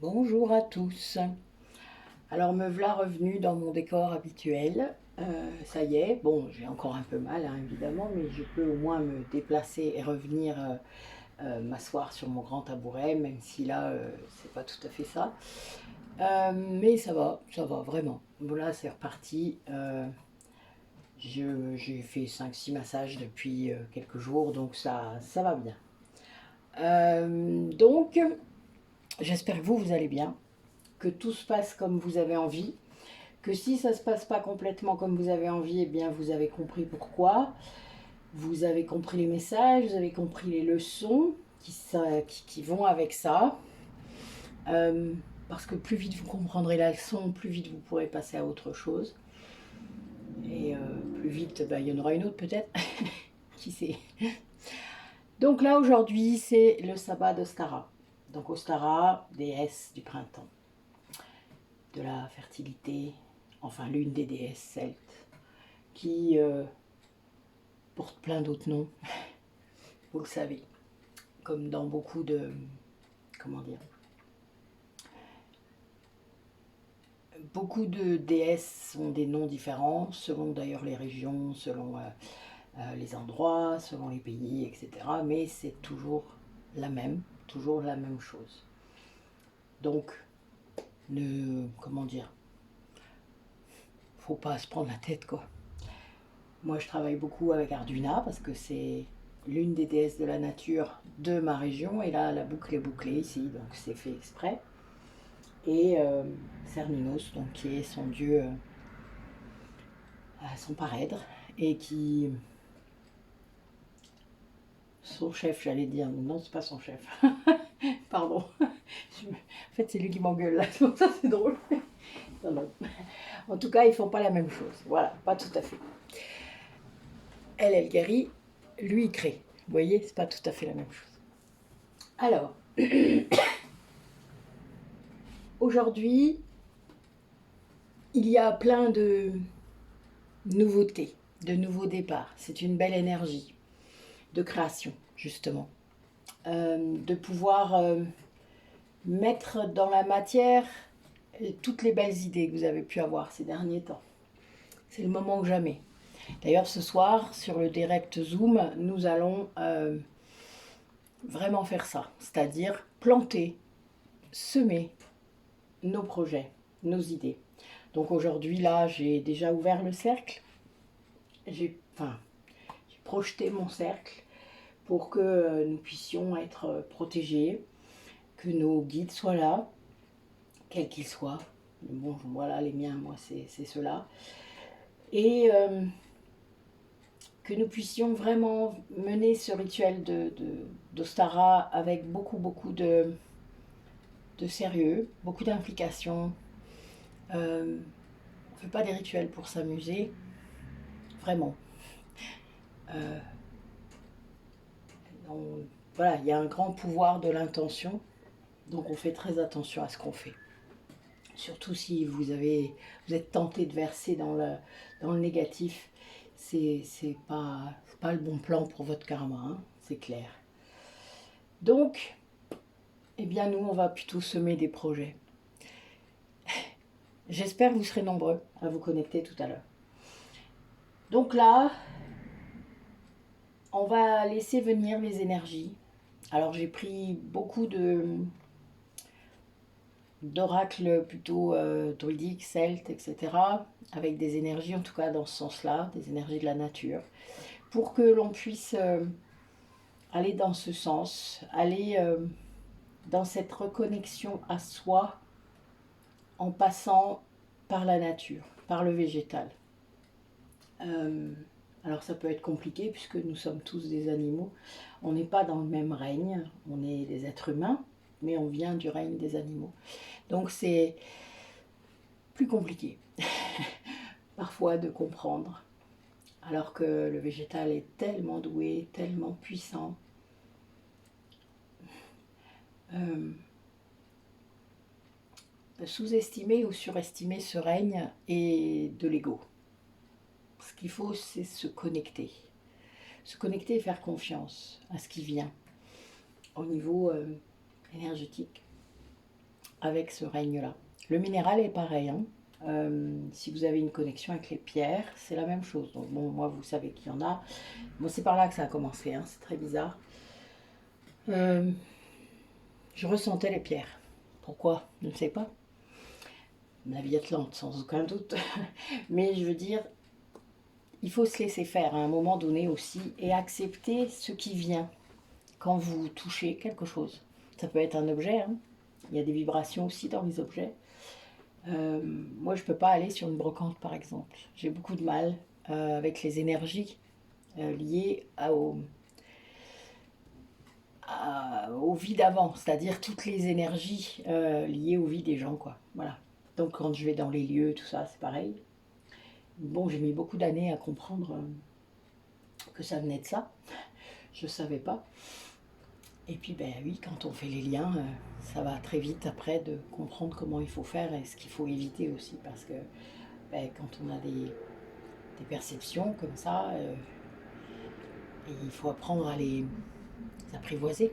Bonjour à tous. Alors me voilà revenue dans mon décor habituel. Ça y est, bon j'ai encore un peu mal hein, évidemment, mais je peux au moins me déplacer et revenir m'asseoir sur mon grand tabouret, même si là c'est pas tout à fait ça. Mais ça va vraiment. Voilà, c'est reparti. J'ai fait 5-6 massages depuis quelques jours, donc ça va bien. Donc j'espère que vous allez bien, que tout se passe comme vous avez envie, que si ça ne se passe pas complètement comme vous avez envie, eh bien vous avez compris pourquoi, vous avez compris les messages, vous avez compris les leçons qui vont avec ça. Euh, Parce que plus vite vous comprendrez la leçon, plus vite vous pourrez passer à autre chose. Et plus vite, il y en aura une autre peut-être, qui sait. Donc là aujourd'hui, c'est le sabbat d'Ostara. Donc Ostara, déesse du printemps, de la fertilité, enfin l'une des déesses celtes, qui porte plein d'autres noms, vous le savez, comme dans beaucoup de, comment dire, beaucoup de déesses ont des noms différents, selon d'ailleurs les régions, selon les endroits, selon les pays, etc. Mais c'est toujours la même chose. Donc, comment dire, faut pas se prendre la tête quoi. Moi, je travaille beaucoup avec Arduina parce que c'est l'une des déesses de la nature de ma région. Et là, la boucle est bouclée ici, donc c'est fait exprès. Et Cernunnos, donc, qui est son dieu, son parèdre, et qui... Son chef, j'allais dire. Non, c'est pas son chef. Pardon. En fait, c'est lui qui m'engueule là, donc ça c'est drôle. Non, non. En tout cas, ils font pas la même chose. Voilà, pas tout à fait. Elle guérit, lui, il crée. Vous voyez, c'est pas tout à fait la même chose. Alors, aujourd'hui, il y a plein de nouveautés, de nouveaux départs. C'est une belle énergie de création, justement. De pouvoir mettre dans la matière toutes les belles idées que vous avez pu avoir ces derniers temps. C'est le moment ou jamais. D'ailleurs, ce soir, sur le direct Zoom, nous allons vraiment faire ça, c'est-à-dire planter, semer nos projets, nos idées. Donc aujourd'hui, là, j'ai déjà ouvert le cercle. J'ai projeté mon cercle pour que nous puissions être protégés, que nos guides soient là, quels qu'ils soient. Bon, voilà, les miens, moi, c'est ceux-là. Et que nous puissions vraiment mener ce rituel d'Ostara avec beaucoup de sérieux, beaucoup d'implication. On ne fait pas des rituels pour s'amuser, vraiment. Euh, voilà, il y a un grand pouvoir de l'intention, donc on fait très attention à ce qu'on fait. Surtout si vous êtes tenté de verser dans le négatif, c'est pas le bon plan pour votre karma, hein, c'est clair. Donc, eh bien nous, on va plutôt semer des projets. J'espère que vous serez nombreux à vous connecter tout à l'heure. Donc là, on va laisser venir les énergies. Alors j'ai pris beaucoup d'oracles plutôt druidiques, celtes, etc. Avec des énergies, en tout cas dans ce sens-là, des énergies de la nature, pour que l'on puisse aller dans ce sens, aller dans cette reconnexion à soi en passant par la nature, par le végétal. Alors ça peut être compliqué puisque nous sommes tous des animaux. On n'est pas dans le même règne, on est des êtres humains, mais on vient du règne des animaux. Donc c'est plus compliqué parfois de comprendre, alors que le végétal est tellement doué, tellement puissant. Sous-estimer ou surestimer ce règne est de l'ego. Ce qu'il faut, c'est se connecter. Se connecter et faire confiance à ce qui vient au niveau énergétique. avec ce règne-là. Le minéral est pareil, hein. Si vous avez une connexion avec les pierres, c'est la même chose. Donc bon, moi, vous savez qu'il y en a. Bon, c'est par là que ça a commencé, hein. C'est très bizarre. Je ressentais les pierres. Pourquoi? Je ne sais pas. La vie atlante, sans aucun doute. Mais je veux dire, il faut se laisser faire à un moment donné aussi et accepter ce qui vient quand vous touchez quelque chose. Ça peut être un objet, hein. Il y a des vibrations aussi dans les objets. Moi, je ne peux pas aller sur une brocante, par exemple. J'ai beaucoup de mal avec les énergies liées au vie d'avant, c'est-à-dire toutes les énergies liées aux vies des gens, quoi. Voilà. Donc, quand je vais dans les lieux, tout ça, c'est pareil. Bon, j'ai mis beaucoup d'années à comprendre que ça venait de ça. Je ne savais pas. Et puis, ben oui, quand on fait les liens, ça va très vite après de comprendre comment il faut faire et ce qu'il faut éviter aussi. Parce que ben, quand on a des perceptions comme ça, il faut apprendre à les apprivoiser.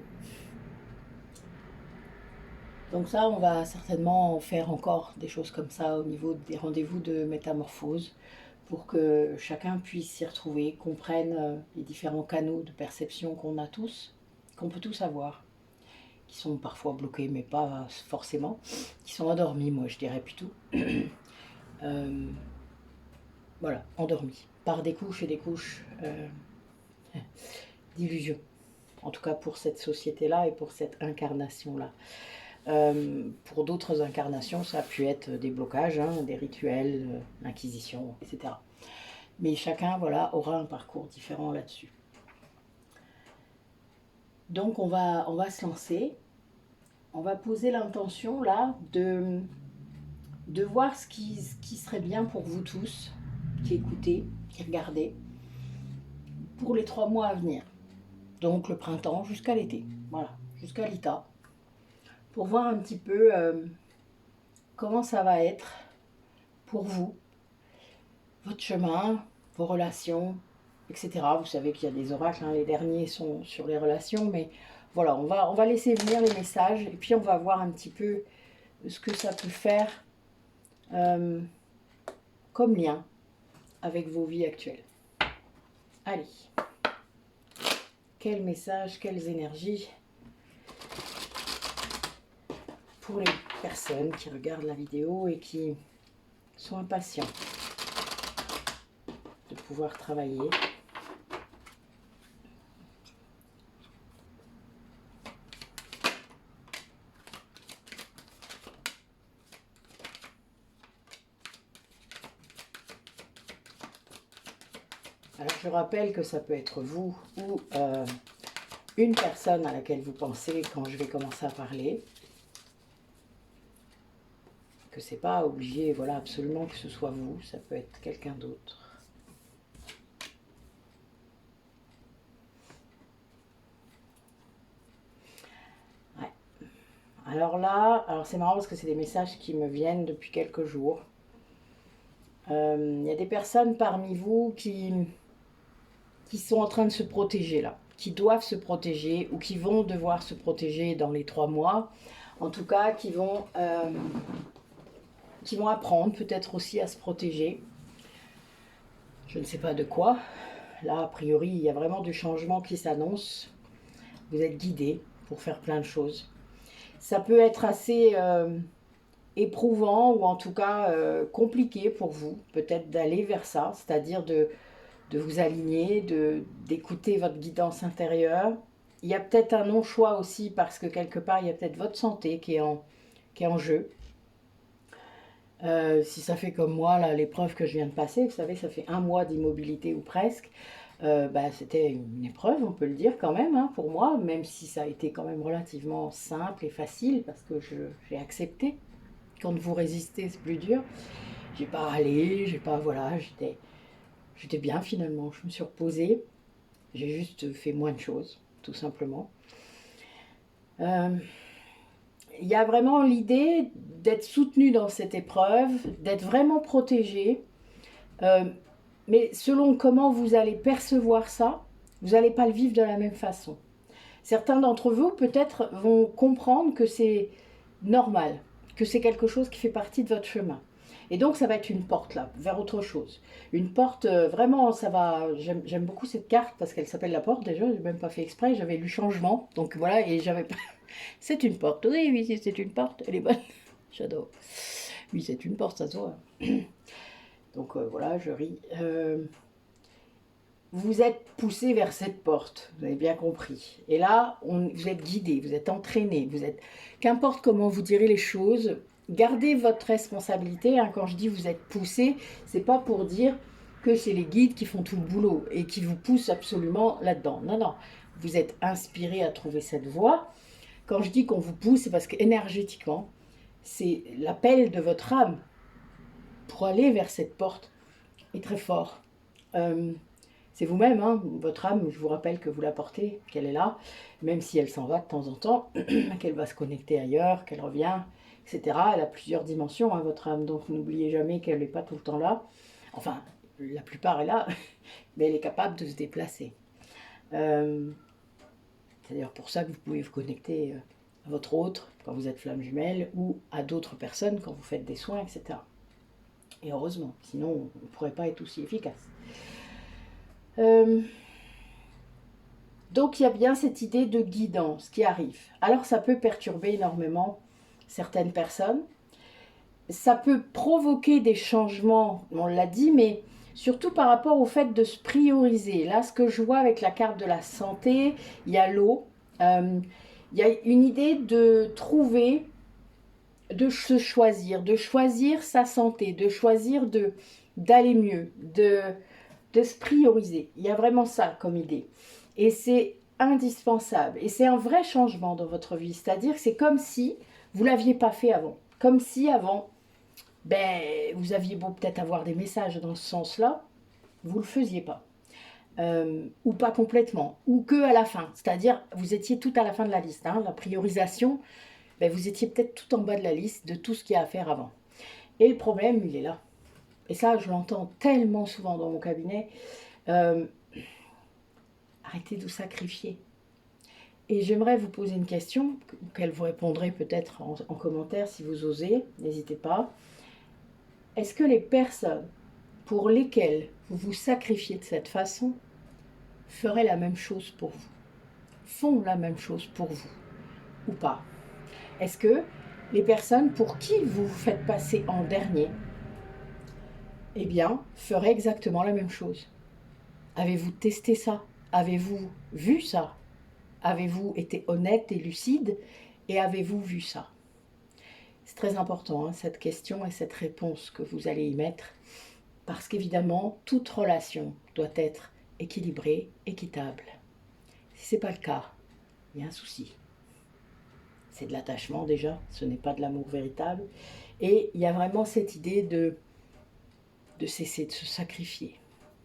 Donc ça, on va certainement faire encore des choses comme ça au niveau des rendez-vous de métamorphose pour que chacun puisse s'y retrouver, comprenne les différents canaux de perception qu'on a tous, qu'on peut tous avoir, qui sont parfois bloqués, mais pas forcément, qui sont endormis, moi je dirais plutôt. Voilà, endormis, par des couches et des couches d'illusions. En tout cas pour cette société-là et pour cette incarnation-là. Pour d'autres incarnations, ça a pu être des blocages, hein, des rituels, l'inquisition, etc. Mais chacun, voilà, aura un parcours différent là-dessus. Donc on va se lancer. On va poser l'intention là de voir ce qui serait bien pour vous tous, qui écoutez, qui regardez, pour les 3 mois à venir. Donc le printemps jusqu'à l'été, voilà, jusqu'à l'ITA. Pour voir un petit peu comment ça va être pour vous, votre chemin, vos relations, etc. Vous savez qu'il y a des oracles, hein, les derniers sont sur les relations, mais voilà, on va laisser venir les messages et puis on va voir un petit peu ce que ça peut faire comme lien avec vos vies actuelles. Allez, quel message, quelles énergies pour les personnes qui regardent la vidéo et qui sont impatients de pouvoir travailler. Alors je rappelle que ça peut être vous ou une personne à laquelle vous pensez quand je vais commencer à parler. Que c'est pas obligé, voilà, absolument que ce soit vous, ça peut être quelqu'un d'autre. Ouais. Alors là, c'est marrant parce que c'est des messages qui me viennent depuis quelques jours. Il y a des personnes parmi vous qui sont en train de se protéger là, qui doivent se protéger ou qui vont devoir se protéger dans les 3 mois. En tout cas, qui vont apprendre peut-être aussi à se protéger. Je ne sais pas de quoi. Là, a priori, il y a vraiment du changement qui s'annonce. Vous êtes guidés pour faire plein de choses. Ça peut être assez éprouvant ou en tout cas compliqué pour vous, peut-être d'aller vers ça, c'est-à-dire de vous aligner, d'écouter votre guidance intérieure. Il y a peut-être un non-choix aussi parce que quelque part, il y a peut-être votre santé qui est en jeu. Si ça fait comme moi, là, l'épreuve que je viens de passer, vous savez, ça fait 1 mois d'immobilité ou presque. C'était une épreuve, on peut le dire quand même, hein, pour moi, même si ça a été quand même relativement simple et facile parce que j'ai accepté. Quand vous résistez, c'est plus dur. J'ai pas râlé, voilà, j'étais bien finalement. Je me suis reposée, j'ai juste fait moins de choses, tout simplement. Il y a vraiment l'idée d'être soutenu dans cette épreuve, d'être vraiment protégé. Mais selon comment vous allez percevoir ça, vous n'allez pas le vivre de la même façon. Certains d'entre vous, peut-être, vont comprendre que c'est normal, que c'est quelque chose qui fait partie de votre chemin. Et donc ça va être une porte là, vers autre chose. Une porte, vraiment, ça va. J'aime beaucoup cette carte parce qu'elle s'appelle la porte déjà, j'ai même pas fait exprès, j'avais lu changement. Donc voilà, et j'avais pas. C'est une porte, oui, oui, c'est une porte, elle est bonne. J'adore. Oui, c'est une porte, ça se voit. Donc voilà, je ris. Vous êtes poussé vers cette porte, vous avez bien compris. Et là, vous êtes guidé, vous êtes entraîné, vous êtes... Qu'importe comment vous direz les choses, gardez votre responsabilité. Hein. Quand je dis vous êtes poussé, c'est pas pour dire que c'est les guides qui font tout le boulot et qui vous poussent absolument là-dedans. Non, non. Vous êtes inspiré à trouver cette voie. Quand je dis qu'on vous pousse, c'est parce qu'énergétiquement, c'est l'appel de votre âme pour aller vers cette porte est très fort. C'est vous-même, hein, votre âme, je vous rappelle que vous la portez, qu'elle est là, même si elle s'en va de temps en temps, qu'elle va se connecter ailleurs, qu'elle revient, etc. Elle a plusieurs dimensions, hein, votre âme, donc n'oubliez jamais qu'elle n'est pas tout le temps là. Enfin, la plupart est là, mais elle est capable de se déplacer. C'est d'ailleurs pour ça que vous pouvez vous connecter à votre autre quand vous êtes flamme jumelle ou à d'autres personnes quand vous faites des soins, etc. Et heureusement, sinon on ne pourrait pas être aussi efficace. Donc il y a bien cette idée de guidance qui arrive. Alors ça peut perturber énormément certaines personnes. Ça peut provoquer des changements, on l'a dit, mais surtout par rapport au fait de se prioriser. Là, ce que je vois avec la carte de la santé, il y a l'eau. Il y a une idée de trouver, de se choisir, de choisir sa santé, de choisir d'aller mieux, de se prioriser. Il y a vraiment ça comme idée. Et c'est indispensable. Et c'est un vrai changement dans votre vie. C'est-à-dire que c'est comme si vous ne l'aviez pas fait avant. Comme si avant, vous aviez beau peut-être avoir des messages dans ce sens-là, vous ne le faisiez pas. Ou pas complètement. Ou que à la fin. C'est-à-dire, vous étiez tout à la fin de la liste. Hein, la priorisation, vous étiez peut-être tout en bas de la liste de tout ce qu'il y a à faire avant. Et le problème, il est là. Et ça, je l'entends tellement souvent dans mon cabinet. Arrêtez de vous sacrifier. Et j'aimerais vous poser une question, auquel vous répondrez peut-être en commentaire si vous osez, n'hésitez pas. Est-ce que les personnes pour lesquelles vous vous sacrifiez de cette façon feraient la même chose pour vous? Font la même chose pour vous ou pas? Est-ce que les personnes pour qui vous vous faites passer en dernier, eh bien, feraient exactement la même chose? Avez-vous testé ça? Avez-vous vu ça? Avez-vous été honnête et lucide? Et avez-vous vu ça? C'est très important, hein, cette question et cette réponse que vous allez y mettre. Parce qu'évidemment, toute relation doit être équilibrée, équitable. Si ce n'est pas le cas, il y a un souci. C'est de l'attachement déjà, ce n'est pas de l'amour véritable. Et il y a vraiment cette idée de cesser de se sacrifier.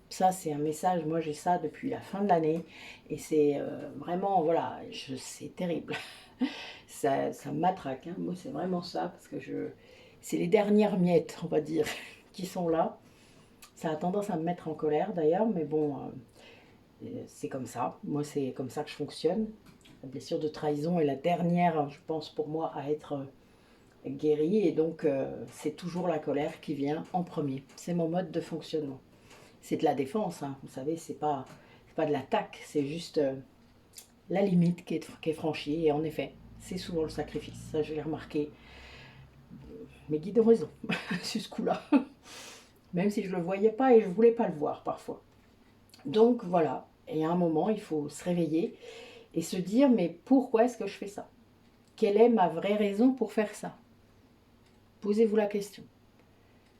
Ça, c'est un message, moi j'ai ça depuis la fin de l'année, et c'est vraiment, voilà, c'est terrible. Ça me matraque, hein. Moi c'est vraiment ça, parce que c'est les dernières miettes, on va dire, qui sont là. Ça a tendance à me mettre en colère d'ailleurs, mais bon, c'est comme ça. Moi c'est comme ça que je fonctionne. La blessure de trahison est la dernière, je pense, pour moi, à être guérie, et donc c'est toujours la colère qui vient en premier. C'est mon mode de fonctionnement. C'est de la défense, hein. Vous savez, c'est pas de l'attaque, c'est juste la limite qui est franchie. Et en effet, c'est souvent le sacrifice. Ça, je l'ai remarqué. Mes guides ont raison sur ce coup-là. Même si je ne le voyais pas et je ne voulais pas le voir parfois. Donc voilà, et à un moment, il faut se réveiller et se dire, mais pourquoi est-ce que je fais ça? Quelle est ma vraie raison pour faire ça? Posez-vous la question.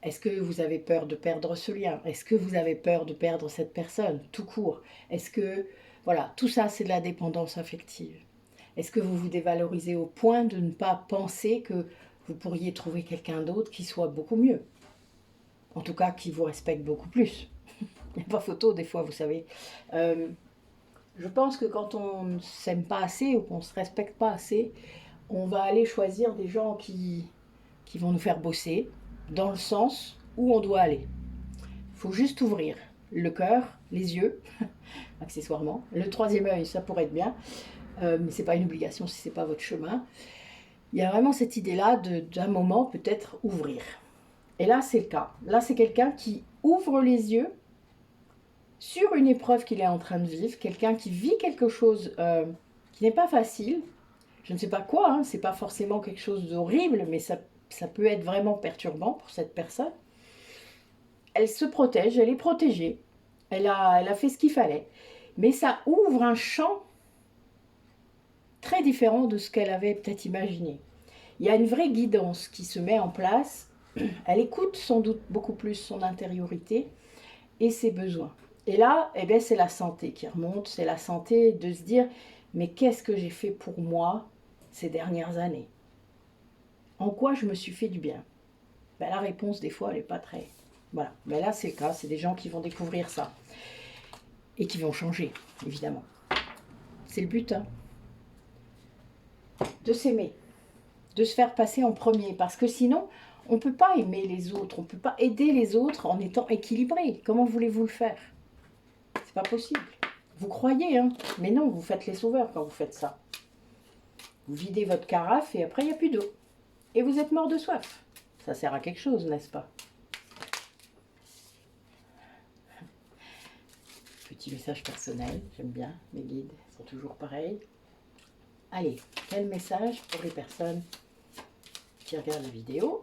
Est-ce que vous avez peur de perdre ce lien? Est-ce que vous avez peur de perdre cette personne, tout court? Est-ce que, voilà, tout ça, c'est de la dépendance affective. Est-ce que vous vous dévalorisez au point de ne pas penser que vous pourriez trouver quelqu'un d'autre qui soit beaucoup mieux? En tout cas, qui vous respecte beaucoup plus. Il n'y a pas photo, des fois, vous savez. Je pense que quand on ne s'aime pas assez ou qu'on ne se respecte pas assez, on va aller choisir des gens qui vont nous faire bosser, dans le sens où on doit aller. Il faut juste ouvrir le cœur, les yeux, accessoirement. Le troisième œil, ça pourrait être bien, mais ce n'est pas une obligation si ce n'est pas votre chemin. Il y a vraiment cette idée-là d'un moment peut-être ouvrir. Et là, c'est le cas. Là, c'est quelqu'un qui ouvre les yeux sur une épreuve qu'il est en train de vivre, quelqu'un qui vit quelque chose qui n'est pas facile. Je ne sais pas quoi, hein, c'est pas forcément quelque chose d'horrible, mais ça peut être vraiment perturbant pour cette personne. Elle se protège, elle est protégée, elle a fait ce qu'il fallait. Mais ça ouvre un champ très différent de ce qu'elle avait peut-être imaginé. Il y a une vraie guidance qui se met en place. Elle écoute sans doute beaucoup plus son intériorité et ses besoins. Et là, eh bien, c'est la santé qui remonte, c'est la santé de se dire, mais qu'est-ce que j'ai fait pour moi ces dernières années? En quoi je me suis fait du bien? Ben, la réponse, des fois, elle n'est pas très... Voilà, mais là, c'est le cas, c'est des gens qui vont découvrir ça. Et qui vont changer, évidemment. C'est le but, hein, de s'aimer, de se faire passer en premier, parce que sinon, on ne peut pas aimer les autres, on ne peut pas aider les autres en étant équilibré. Comment voulez-vous le faire? C'est pas possible. Vous croyez, hein, mais non, vous faites les sauveurs quand vous faites ça. Vous videz votre carafe et après, il n'y a plus d'eau. Et vous êtes mort de soif. Ça sert à quelque chose, n'est-ce pas? Petit message personnel, j'aime bien, mes guides sont toujours pareils. Allez, quel message pour les personnes qui regardent la vidéo?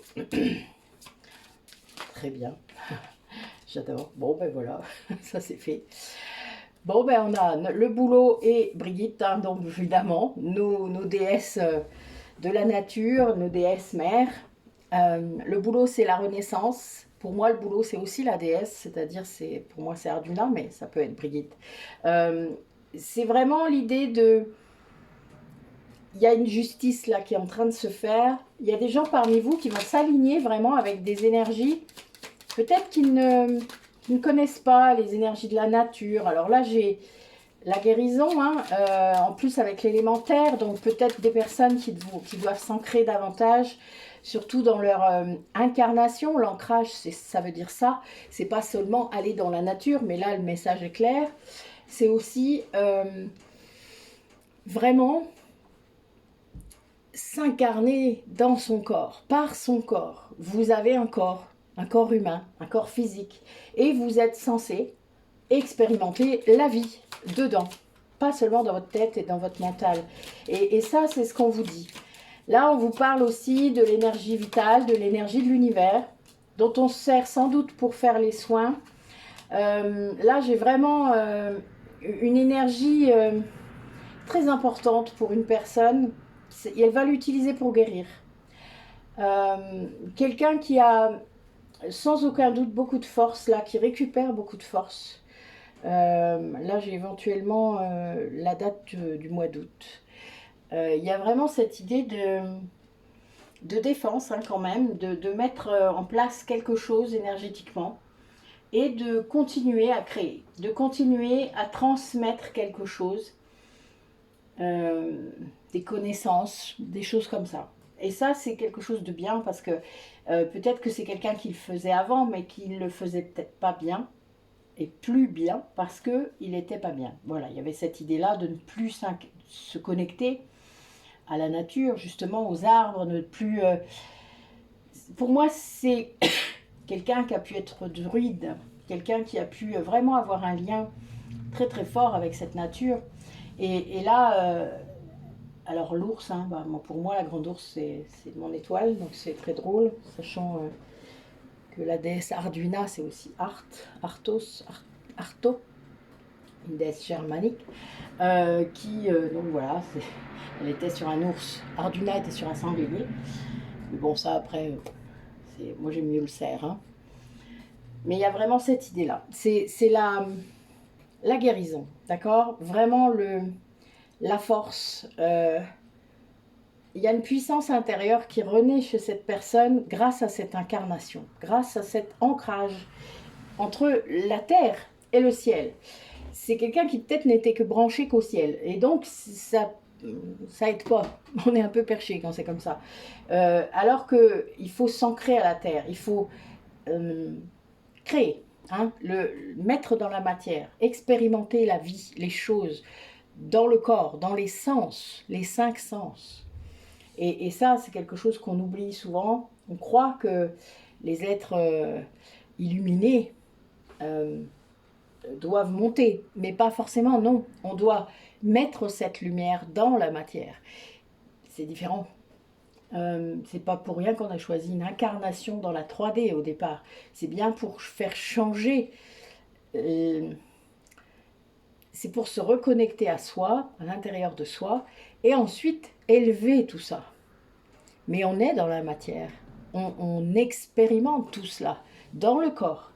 Très bien, j'adore. Bon, ben voilà, ça c'est fait. Bon, ben on a le boulot et Brigitte, hein, donc évidemment, nos déesses de la nature, nos déesses mères. Le boulot, c'est la renaissance. Pour moi, le boulot, c'est aussi la déesse, c'est-à-dire, pour moi, c'est Arduna, mais ça peut être Brigitte. C'est vraiment l'idée de... Il y a une justice là qui est en train de se faire. Il y a des gens parmi vous qui vont s'aligner vraiment avec des énergies, peut-être qu'ils ne connaissent pas les énergies de la nature. Alors là, j'ai la guérison, hein, en plus avec l'élémentaire, donc peut-être des personnes qui doivent s'ancrer davantage, surtout dans leur incarnation. L'ancrage, ça veut dire ça. C'est pas seulement aller dans la nature, mais là, le message est clair. C'est aussi vraiment s'incarner dans son corps, par son corps. Vous avez un corps humain, un corps physique, et vous êtes censé expérimenter la vie dedans, pas seulement dans votre tête et dans votre mental. Et ça, c'est ce qu'on vous dit. Là, on vous parle aussi de l'énergie vitale, de l'énergie de l'univers, dont on se sert sans doute pour faire les soins. Là, j'ai vraiment une énergie très importante pour une personne. Elle va l'utiliser pour guérir. Quelqu'un qui a sans aucun doute beaucoup de force, là, qui récupère beaucoup de force. Là, j'ai éventuellement la date du mois d'août. Il y a vraiment cette idée de défense, hein, quand même, de mettre en place quelque chose énergétiquement et de continuer à créer, de continuer à transmettre quelque chose, des connaissances, des choses comme ça. Et ça, c'est quelque chose de bien parce que peut-être que c'est quelqu'un qui le faisait avant, mais qui ne le faisait peut-être pas bien. Et plus bien parce qu'il n'était pas bien. Voilà, il y avait cette idée-là de ne plus se connecter à la nature, justement aux arbres, ne plus... Pour moi, c'est quelqu'un qui a pu être druide, quelqu'un qui a pu vraiment avoir un lien très très fort avec cette nature. Et là, alors l'ours, hein, bah, pour moi, la grande ours, c'est mon étoile, donc c'est très drôle, sachant... que la déesse Arduina, c'est aussi Arto, une déesse germanique, donc voilà, elle était sur un ours, Arduina était sur un sanglier, mais bon ça après, moi j'aime mieux le cerf, hein. Mais il y a vraiment cette idée-là, c'est la guérison, d'accord, vraiment la force, il y a une puissance intérieure qui renaît chez cette personne grâce à cette incarnation, grâce à cet ancrage entre la terre et le ciel. C'est quelqu'un qui peut-être n'était que branché qu'au ciel. Et donc, ça aide pas. On est un peu perché quand c'est comme ça. Alors qu'il faut s'ancrer à la terre. Il faut créer, hein, le mettre dans la matière, expérimenter la vie, les choses, dans le corps, dans les sens, les 5 sens. Et ça, c'est quelque chose qu'on oublie souvent. On croit que les êtres illuminés euh, doivent monter, mais pas forcément, non. On doit mettre cette lumière dans la matière. C'est différent. C'est pas pour rien qu'on a choisi une incarnation dans la 3D au départ. C'est bien pour faire changer. C'est pour se reconnecter à soi, à l'intérieur de soi, et ensuite élever tout ça. Mais on est dans la matière. On expérimente tout cela dans le corps.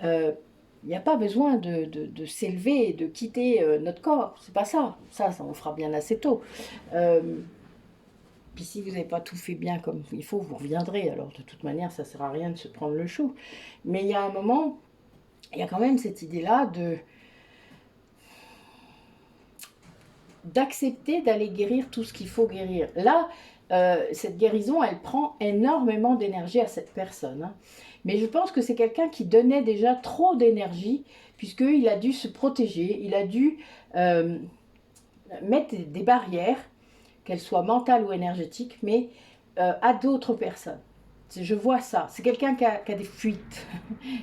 Il n'y a pas besoin de s'élever et de quitter notre corps. C'est pas ça. Ça, on fera bien assez tôt. Puis si vous n'avez pas tout fait bien comme il faut, vous reviendrez. Alors de toute manière, ça ne sert à rien de se prendre le chou. Mais il y a un moment, il y a quand même cette idée-là d'accepter d'aller guérir tout ce qu'il faut guérir. Là, cette guérison, elle prend énormément d'énergie à cette personne. Hein. Mais je pense que c'est quelqu'un qui donnait déjà trop d'énergie, puisqu'il a dû se protéger, il a dû mettre des barrières, qu'elles soient mentales ou énergétiques, mais à d'autres personnes. Je vois ça. C'est quelqu'un qui a des fuites.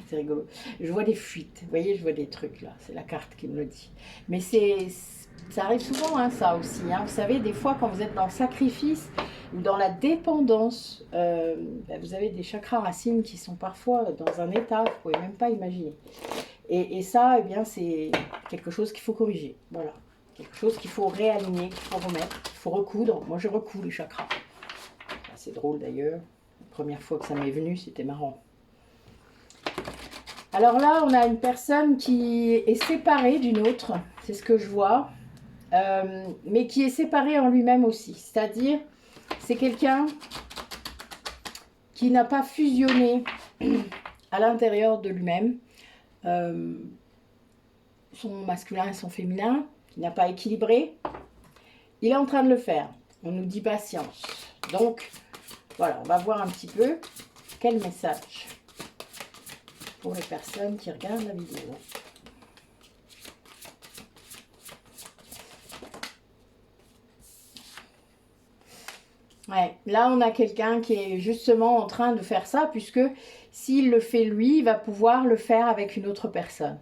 C'est rigolo. Je vois des fuites. Vous voyez, je vois des trucs là. C'est la carte qui me le dit. Mais ça arrive souvent, hein, ça aussi. Hein. Vous savez, des fois, quand vous êtes dans le sacrifice ou dans la dépendance, vous avez des chakras racines qui sont parfois dans un état que vous ne pouvez même pas imaginer. Et ça, eh bien, c'est quelque chose qu'il faut corriger. Voilà. Quelque chose qu'il faut réaligner, qu'il faut remettre, qu'il faut recoudre. Moi, je recouds les chakras. C'est drôle d'ailleurs. La première fois que ça m'est venu, c'était marrant. Alors là, on a une personne qui est séparée d'une autre. C'est ce que je vois. Mais qui est séparée en lui-même aussi. C'est-à-dire, c'est quelqu'un qui n'a pas fusionné à l'intérieur de lui-même son masculin et son féminin, qui n'a pas équilibré. Il est en train de le faire. On nous dit patience. Donc, voilà, on va voir un petit peu quel message pour les personnes qui regardent la vidéo. Ouais, là, on a quelqu'un qui est justement en train de faire ça, puisque s'il le fait lui, il va pouvoir le faire avec une autre personne.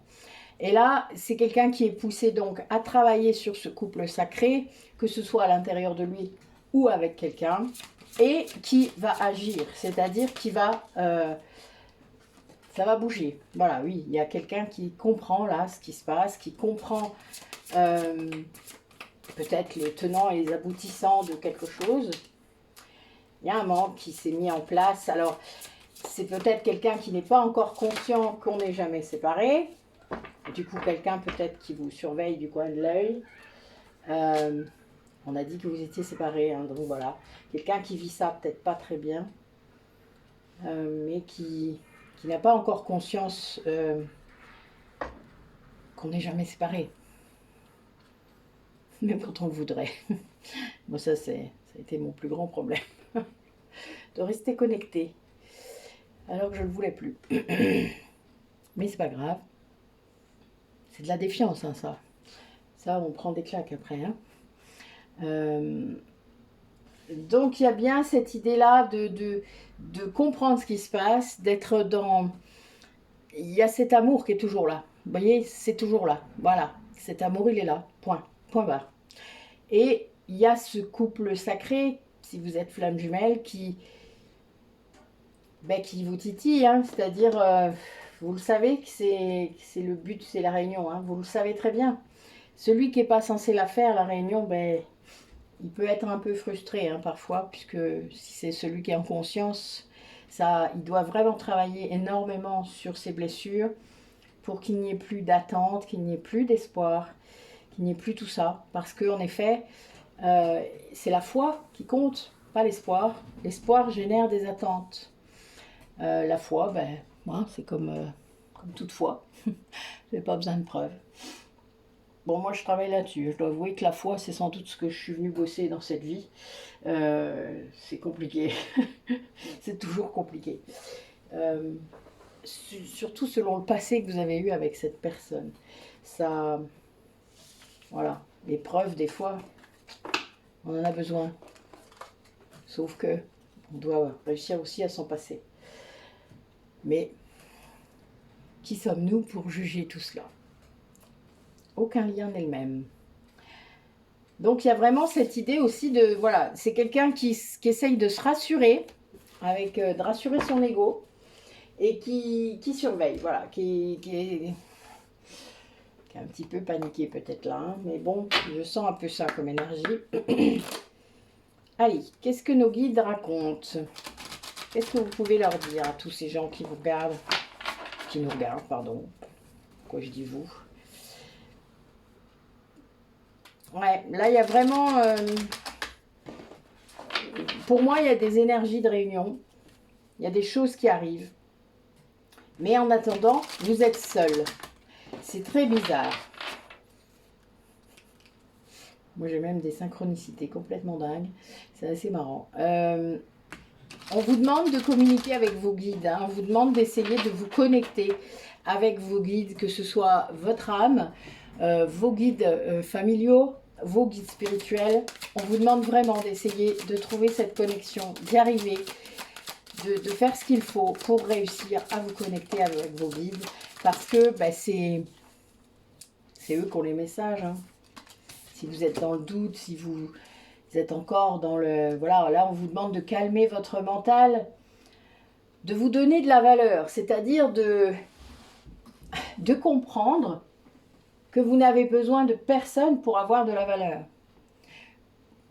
Et là, c'est quelqu'un qui est poussé donc à travailler sur ce couple sacré, que ce soit à l'intérieur de lui ou avec quelqu'un, et qui va agir, c'est-à-dire qui va... ça va bouger. Voilà, oui, il y a quelqu'un qui comprend là ce qui se passe, qui comprend peut-être les tenants et les aboutissants de quelque chose. Il y a un manque qui s'est mis en place. Alors, c'est peut-être quelqu'un qui n'est pas encore conscient qu'on n'est jamais séparés. Du coup, quelqu'un peut-être qui vous surveille du coin de l'œil. On a dit que vous étiez séparés, hein, donc voilà. Quelqu'un qui vit ça peut-être pas très bien, mais qui n'a pas encore conscience qu'on n'est jamais séparés. Même quand on le voudrait. Moi, ça a été mon plus grand problème. De rester connecté. Alors que je ne le voulais plus. Mais c'est pas grave. C'est de la défiance, hein, ça. Ça, on prend des claques après. Hein. Donc, il y a bien cette idée-là de comprendre ce qui se passe, d'être dans... Il y a cet amour qui est toujours là. Vous voyez, c'est toujours là. Voilà. Cet amour, il est là. Point. Point barre. Et il y a ce couple sacré, si vous êtes flamme jumelle, qui vous titille. Hein, c'est-à-dire, vous le savez que c'est le but, c'est la réunion. Hein, vous le savez très bien. Celui qui n'est pas censé la faire, la réunion, il peut être un peu frustré hein, parfois, puisque si c'est celui qui est en conscience, il doit vraiment travailler énormément sur ses blessures pour qu'il n'y ait plus d'attente, qu'il n'y ait plus d'espoir, qu'il n'y ait plus tout ça. Parce qu'en effet, c'est la foi qui compte, pas l'espoir. L'espoir génère des attentes. La foi, c'est comme toute foi. Vous n'avez pas besoin de preuves. Bon, moi, je travaille là-dessus. Je dois avouer que la foi, c'est sans doute ce que je suis venue bosser dans cette vie. C'est compliqué. C'est toujours compliqué. Surtout selon le passé que vous avez eu avec cette personne. Ça, voilà. Les preuves, des fois, on en a besoin. Sauf que on doit réussir aussi à s'en passer. Mais qui sommes-nous pour juger tout cela? Aucun lien n'est le même. Donc il y a vraiment cette idée aussi de, voilà, c'est quelqu'un qui essaye de se rassurer, de rassurer son ego, et qui surveille, voilà, qui est un petit peu paniqué peut-être là, hein, mais bon, je sens un peu ça comme énergie. Allez, qu'est-ce que nos guides racontent? Qu'est-ce que vous pouvez leur dire à tous ces gens qui vous regardent, qui nous regardent, pardon, pourquoi je dis vous? Ouais, là il y a vraiment, pour moi il y a des énergies de réunion, il y a des choses qui arrivent, mais en attendant, vous êtes seul. C'est très bizarre. Moi j'ai même des synchronicités complètement dingues, c'est assez marrant. On vous demande de communiquer avec vos guides, hein. On vous demande d'essayer de vous connecter avec vos guides, que ce soit votre âme, vos guides familiaux, vos guides spirituels. On vous demande vraiment d'essayer de trouver cette connexion, d'y arriver, de faire ce qu'il faut pour réussir à vous connecter avec vos guides, parce que bah, c'est eux qui ont les messages, hein. Si vous êtes dans le doute, si vous êtes encore dans le... Voilà, là on vous demande de calmer votre mental, de vous donner de la valeur, c'est-à-dire de comprendre que vous n'avez besoin de personne pour avoir de la valeur.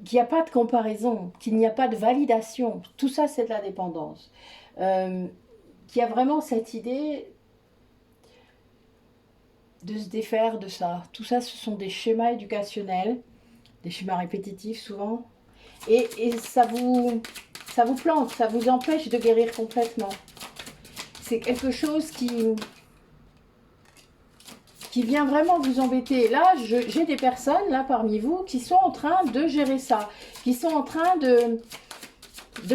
Qu'il n'y a pas de comparaison, qu'il n'y a pas de validation. Tout ça, c'est de la dépendance. Qu'il y a vraiment cette idée de se défaire de ça. Tout ça, ce sont des schémas éducationnels, des schémas répétitifs souvent. Et ça vous plante, ça vous empêche de guérir complètement. C'est quelque chose qui vient vraiment vous embêter. Là, j'ai des personnes, là, parmi vous, qui sont en train de gérer ça, qui sont en train de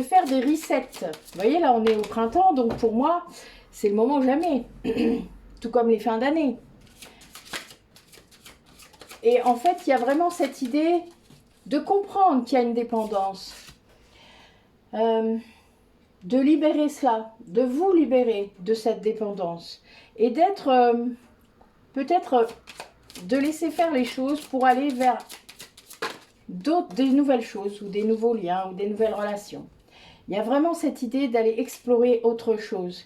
faire des resets. Vous voyez, là, on est au printemps, donc pour moi, c'est le moment jamais. Tout comme les fins d'année. Et en fait, il y a vraiment cette idée de comprendre qu'il y a une dépendance. De libérer cela, de vous libérer de cette dépendance. Et d'être... peut-être de laisser faire les choses pour aller vers des nouvelles choses ou des nouveaux liens ou des nouvelles relations. Il y a vraiment cette idée d'aller explorer autre chose,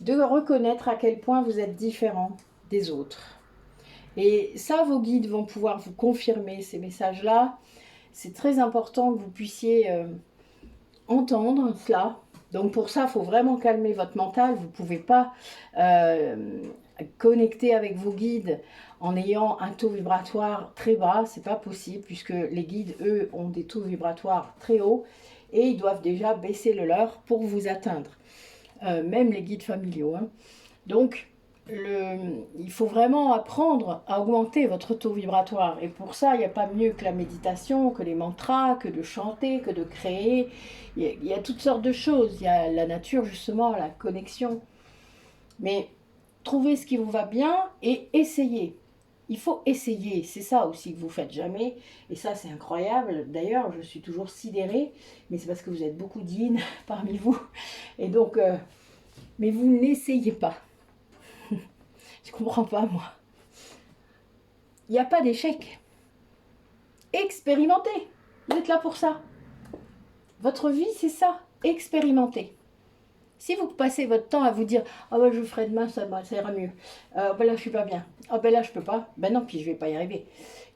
de reconnaître à quel point vous êtes différent des autres. Et ça, vos guides vont pouvoir vous confirmer ces messages-là. C'est très important que vous puissiez entendre cela. Donc pour ça, il faut vraiment calmer votre mental. Vous ne pouvez pas connecter avec vos guides en ayant un taux vibratoire très bas, c'est pas possible puisque les guides, eux, ont des taux vibratoires très hauts et ils doivent déjà baisser le leur pour vous atteindre, même les guides familiaux, hein. Donc, il faut vraiment apprendre à augmenter votre taux vibratoire et pour ça, il n'y a pas mieux que la méditation, que les mantras, que de chanter, que de créer. Il y a toutes sortes de choses, il y a la nature justement, la connexion, mais trouvez ce qui vous va bien et essayez. Il faut essayer, c'est ça aussi que vous faites jamais. Et ça, c'est incroyable. D'ailleurs, je suis toujours sidérée, mais c'est parce que vous êtes beaucoup d'yin parmi vous. Et donc, mais vous n'essayez pas. Je comprends pas, moi. Il n'y a pas d'échec. Expérimentez. Vous êtes là pour ça. Votre vie, c'est ça. Expérimentez. Si vous passez votre temps à vous dire « Ah ben je ferai demain, ça ira mieux. Ben là, je suis pas bien. Ah ben là, je peux pas. Ben non, puis je vais pas y arriver.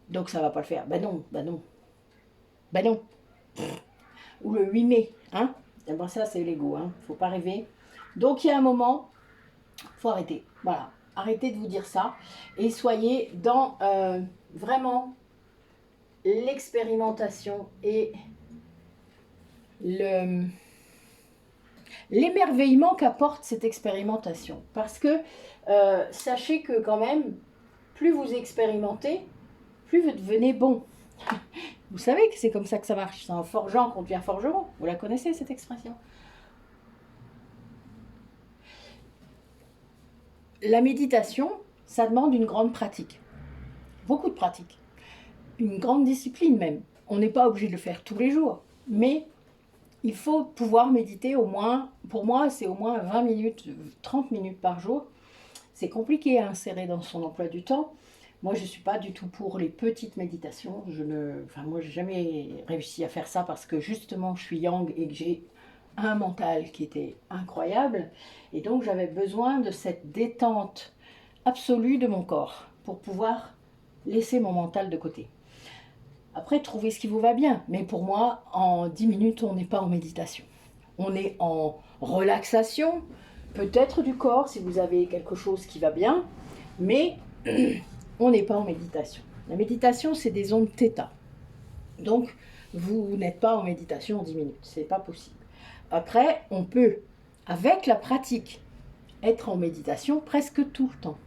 Donc ça va pas le faire. Ben non, ben non. Ben non. » Ou le 8 mai, hein. Et ben ça, c'est l'ego, hein. Faut pas rêver. Donc il y a un moment, faut arrêter. Voilà. Arrêtez de vous dire ça. Et soyez dans vraiment l'expérimentation et l'émerveillement qu'apporte cette expérimentation. Parce que sachez que quand même, plus vous expérimentez, plus vous devenez bon. Vous savez que c'est comme ça que ça marche. C'est en forgeant qu'on devient forgeron. Vous la connaissez, cette expression? La méditation, ça demande une grande pratique. Beaucoup de pratique. Une grande discipline même. On n'est pas obligé de le faire tous les jours. Mais il faut pouvoir méditer au moins, pour moi, c'est au moins 20 minutes, 30 minutes par jour. C'est compliqué à insérer dans son emploi du temps. Moi, je ne suis pas du tout pour les petites méditations. Moi, j'ai jamais réussi à faire ça parce que justement, je suis yang et que j'ai un mental qui était incroyable. Et donc, j'avais besoin de cette détente absolue de mon corps pour pouvoir laisser mon mental de côté. Après, trouvez ce qui vous va bien. Mais pour moi, en 10 minutes, on n'est pas en méditation. On est en relaxation, peut-être du corps si vous avez quelque chose qui va bien, mais on n'est pas en méditation. La méditation, c'est des ondes θ. Donc, vous n'êtes pas en méditation en 10 minutes. C'est pas possible. Après, on peut, avec la pratique, être en méditation presque tout le temps.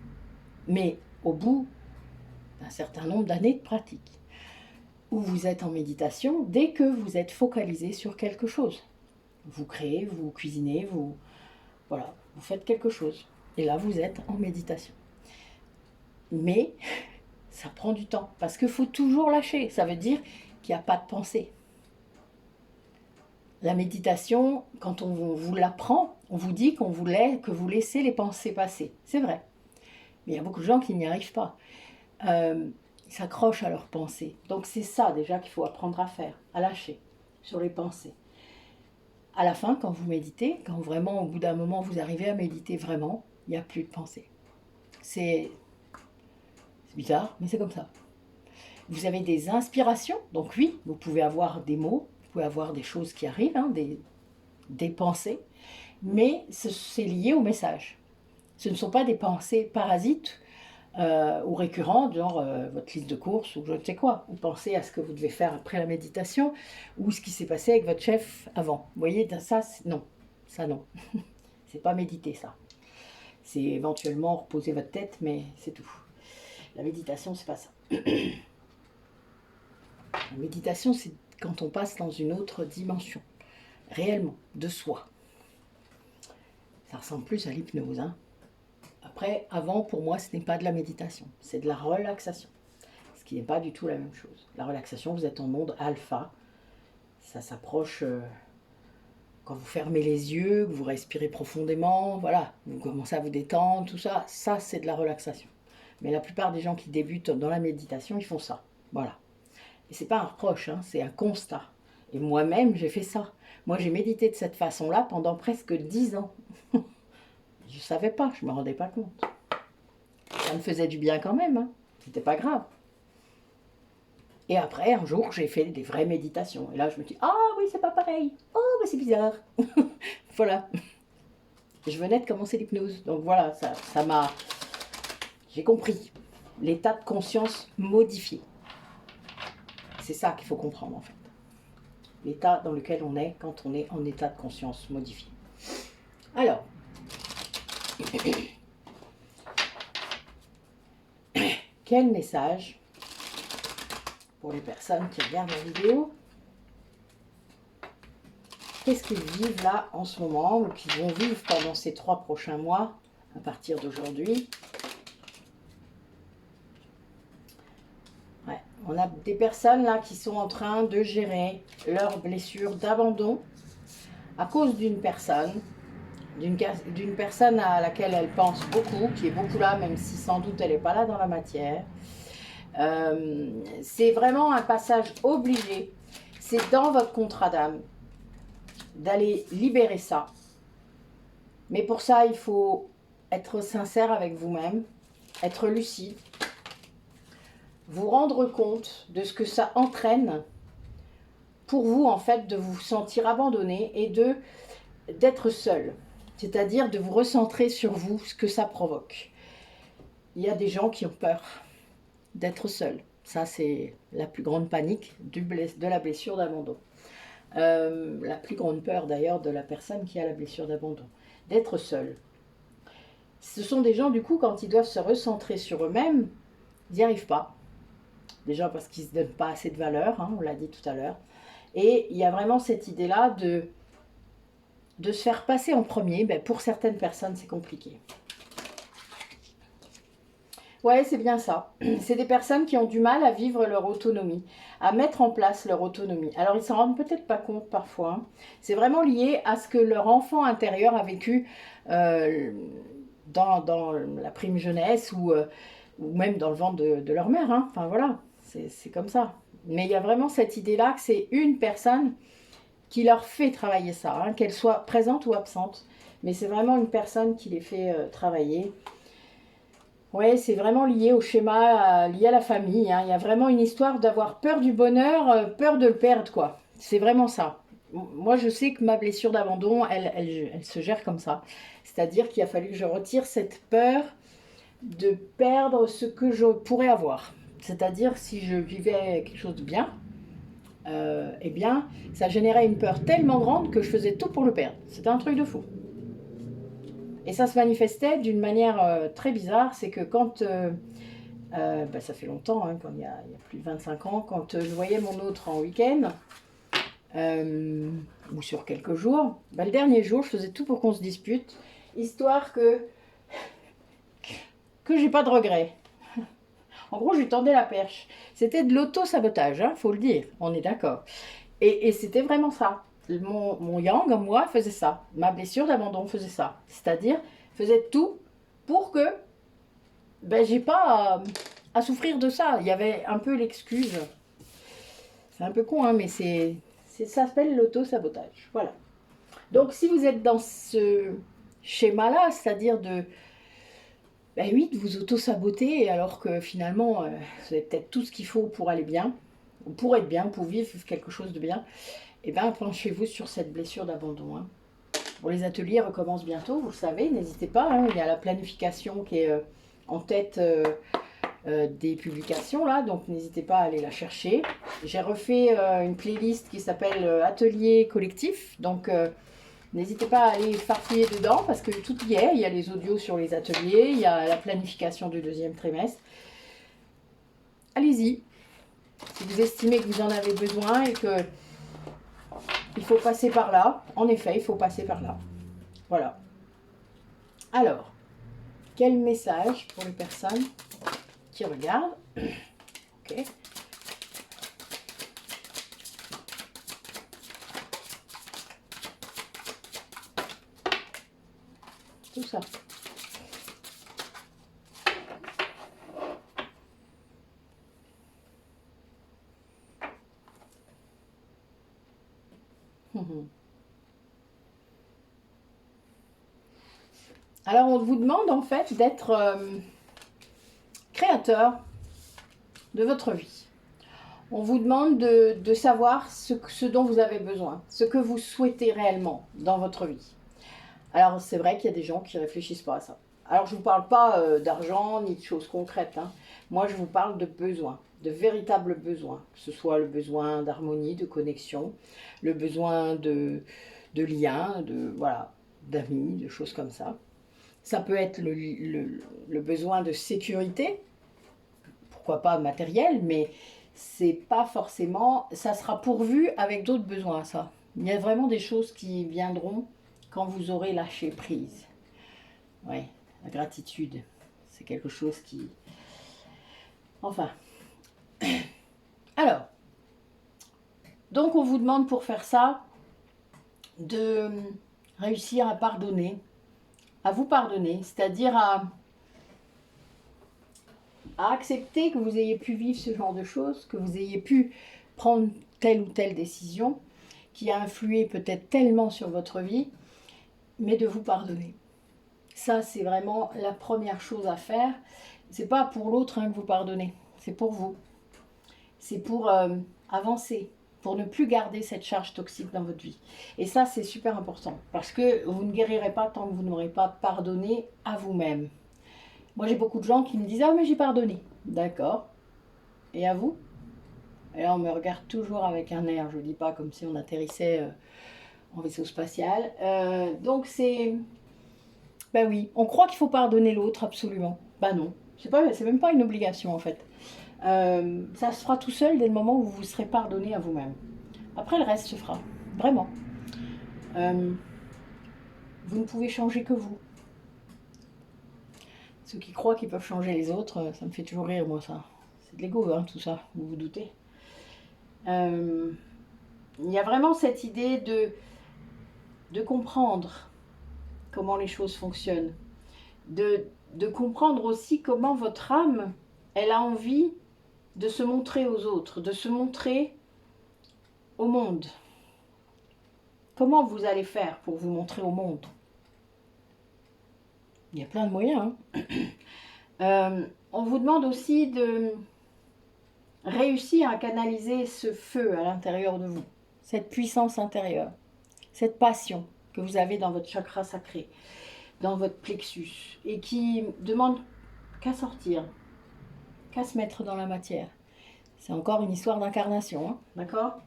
Mais au bout d'un certain nombre d'années de pratique, où vous êtes en méditation dès que vous êtes focalisé sur quelque chose. Vous créez, vous cuisinez, vous faites quelque chose. Et là, vous êtes en méditation. Mais ça prend du temps, parce qu'il faut toujours lâcher. Ça veut dire qu'il n'y a pas de pensée. La méditation, quand on vous l'apprend, on vous dit qu'on voulait que vous laissez les pensées passer. C'est vrai. Mais il y a beaucoup de gens qui n'y arrivent pas. Ils s'accrochent à leurs pensées. Donc c'est ça déjà qu'il faut apprendre à faire, à lâcher sur les pensées. À la fin, quand vous méditez, quand vraiment au bout d'un moment vous arrivez à méditer vraiment, il n'y a plus de pensée. C'est bizarre, mais c'est comme ça. Vous avez des inspirations, donc oui, vous pouvez avoir des mots, vous pouvez avoir des choses qui arrivent, des pensées, mais c'est lié au message. Ce ne sont pas des pensées parasites ou récurrentes, genre votre liste de courses ou je ne sais quoi. Vous pensez à ce que vous devez faire après la méditation ou ce qui s'est passé avec votre chef avant. Vous voyez, ça, non. Ça, non. C'est pas méditer, ça. C'est éventuellement reposer votre tête, mais c'est tout. La méditation, c'est pas ça. La méditation, c'est quand on passe dans une autre dimension, réellement, de soi. Ça ressemble plus à l'hypnose, hein. Après, avant, pour moi, ce n'est pas de la méditation, c'est de la relaxation. Ce qui n'est pas du tout la même chose. La relaxation, vous êtes en onde alpha. Ça s'approche quand vous fermez les yeux, que vous respirez profondément, voilà, vous commencez à vous détendre, tout ça. Ça, c'est de la relaxation. Mais la plupart des gens qui débutent dans la méditation, ils font ça. Voilà. Et c'est pas un reproche, hein, c'est un constat. Et moi-même, j'ai fait ça. Moi, j'ai médité de cette façon-là pendant presque 10 ans. Je ne savais pas, je ne me rendais pas compte. Ça me faisait du bien quand même, hein. C'était pas grave. Et après, un jour, j'ai fait des vraies méditations. Et là, je me dis, ah oui, c'est pas pareil. Oh, mais c'est bizarre. Voilà. Je venais de commencer l'hypnose. Donc voilà, ça m'a... J'ai compris. L'état de conscience modifié. C'est ça qu'il faut comprendre, en fait. L'état dans lequel on est quand on est en état de conscience modifié. Alors, quel message pour les personnes qui regardent la vidéo? Qu'est-ce qu'ils vivent là en ce moment ou qu'ils vont vivre pendant ces 3 prochains mois à partir d'aujourd'hui? Ouais, on a des personnes là qui sont en train de gérer leur blessure d'abandon à cause d'une personne, d'une personne à laquelle elle pense beaucoup, qui est beaucoup là, même si sans doute elle n'est pas là dans la matière. C'est vraiment un passage obligé. C'est dans votre contrat d'âme d'aller libérer ça. Mais pour ça, il faut être sincère avec vous-même, être lucide, vous rendre compte de ce que ça entraîne pour vous, en fait, de vous sentir abandonné et d'être seul. C'est-à-dire de vous recentrer sur vous, ce que ça provoque. Il y a des gens qui ont peur d'être seuls. Ça, c'est la plus grande panique de la blessure d'abandon. La plus grande peur d'ailleurs de la personne qui a la blessure d'abandon, d'être seul. Ce sont des gens, du coup, quand ils doivent se recentrer sur eux-mêmes, ils n'y arrivent pas. Déjà parce qu'ils ne se donnent pas assez de valeur, hein, on l'a dit tout à l'heure. Et il y a vraiment cette idée-là de se faire passer en premier. Ben, pour certaines personnes, c'est compliqué. Ouais, c'est bien ça. C'est des personnes qui ont du mal à vivre leur autonomie, à mettre en place leur autonomie. Alors, ils s'en rendent peut-être pas compte parfois, hein. C'est vraiment lié à ce que leur enfant intérieur a vécu euh, dans la prime jeunesse ou même dans le ventre de leur mère, hein. Enfin, voilà, c'est comme ça. Mais il y a vraiment cette idée-là que c'est une personne qui leur fait travailler ça, hein, qu'elle soit présente ou absente. Mais c'est vraiment une personne qui les fait travailler. Ouais, c'est vraiment lié au schéma, lié à la famille, hein. Il y a vraiment une histoire d'avoir peur du bonheur, peur de le perdre, quoi. C'est vraiment ça. Moi, je sais que ma blessure d'abandon, elle se gère comme ça. C'est-à-dire qu'il a fallu que je retire cette peur de perdre ce que je pourrais avoir. C'est-à-dire, si je vivais quelque chose de bien, eh bien, ça générait une peur tellement grande que je faisais tout pour le perdre. C'était un truc de fou. Et ça se manifestait d'une manière très bizarre, c'est que quand, bah, ça fait longtemps, hein, quand il y a plus de 25 ans, quand je voyais mon autre en week-end, ou sur quelques jours, bah, le dernier jour, je faisais tout pour qu'on se dispute, histoire que j'ai pas de regrets. En gros, je lui tendais la perche. C'était de l'auto-sabotage, hein, faut le dire, on est d'accord. Et c'était vraiment ça. Mon yang, moi, faisait ça. Ma blessure d'abandon faisait ça. C'est-à-dire, faisait tout pour que ben, j'ai pas à souffrir de ça. Il y avait un peu l'excuse. C'est un peu con, hein, mais ça s'appelle l'auto-sabotage. Voilà. Donc, si vous êtes dans ce schéma-là, c'est-à-dire ben oui, de vous auto-saboter, alors que finalement, vous avez peut-être tout ce qu'il faut pour aller bien, ou pour être bien, pour vivre quelque chose de bien, et bien, penchez-vous sur cette blessure d'abandon, hein. Bon, les ateliers recommencent bientôt, vous le savez, n'hésitez pas, hein. Il y a la planification qui est en tête des publications là, donc n'hésitez pas à aller la chercher. J'ai refait une playlist qui s'appelle Atelier collectif, donc n'hésitez pas à aller farfouiller dedans parce que tout y est. Il y a les audios sur les ateliers, il y a la planification du deuxième trimestre. Allez-y, si vous estimez que vous en avez besoin et que il faut passer par là, en effet, il faut passer par là. Voilà. Alors, quel message pour les personnes qui regardent? Ok. Tout ça. Alors, on vous demande en fait d'être créateur de votre vie. On vous demande de savoir ce dont vous avez besoin, ce que vous souhaitez réellement dans votre vie. Alors, c'est vrai qu'il y a des gens qui ne réfléchissent pas à ça. Alors, je ne vous parle pas d'argent ni de choses concrètes, hein. Moi, je vous parle de besoins, de véritables besoins. Que ce soit le besoin d'harmonie, de connexion, le besoin de lien, voilà, d'amis, de choses comme ça. Ça peut être le besoin de sécurité, pourquoi pas matériel, mais c'est pas forcément, ça sera pourvu avec d'autres besoins, ça. Il y a vraiment des choses qui viendront quand vous aurez lâché prise. Ouais, la gratitude, c'est quelque chose qui... Enfin. Alors, donc on vous demande pour faire ça de réussir à pardonner, à vous pardonner, c'est-à-dire à accepter que vous ayez pu vivre ce genre de choses, que vous ayez pu prendre telle ou telle décision qui a influé peut-être tellement sur votre vie, mais de vous pardonner. Ça, c'est vraiment la première chose à faire. C'est pas pour l'autre hein, que vous pardonnez, c'est pour vous. C'est pour avancer, pour ne plus garder cette charge toxique dans votre vie. Et ça, c'est super important, parce que vous ne guérirez pas tant que vous n'aurez pas pardonné à vous-même. Moi, j'ai beaucoup de gens qui me disent « Ah, mais j'ai pardonné. » D'accord. Et à vous? Et là, on me regarde toujours avec un air, je ne dis pas comme si on atterrissait en vaisseau spatial. Donc, c'est... Ben oui, on croit qu'il faut pardonner l'autre, absolument. Ben non, c'est même pas une obligation, en fait. Ça se fera tout seul dès le moment où vous vous serez pardonné à vous-même. Après, le reste se fera. Vraiment. Vous ne pouvez changer que vous. Ceux qui croient qu'ils peuvent changer les autres, ça me fait toujours rire, moi, ça. C'est de l'ego, hein, tout ça, vous vous doutez. Il y a vraiment cette idée de comprendre comment les choses fonctionnent. De comprendre aussi comment votre âme, elle a envie de se montrer aux autres, de se montrer au monde. Comment vous allez faire pour vous montrer au monde? Il y a plein de moyens. Hein. On vous demande aussi de réussir à canaliser ce feu à l'intérieur de vous, cette puissance intérieure, cette passion que vous avez dans votre chakra sacré, dans votre plexus, et qui demande qu'à sortir, qu'à se mettre dans la matière. C'est encore une histoire d'incarnation, hein, d'accord?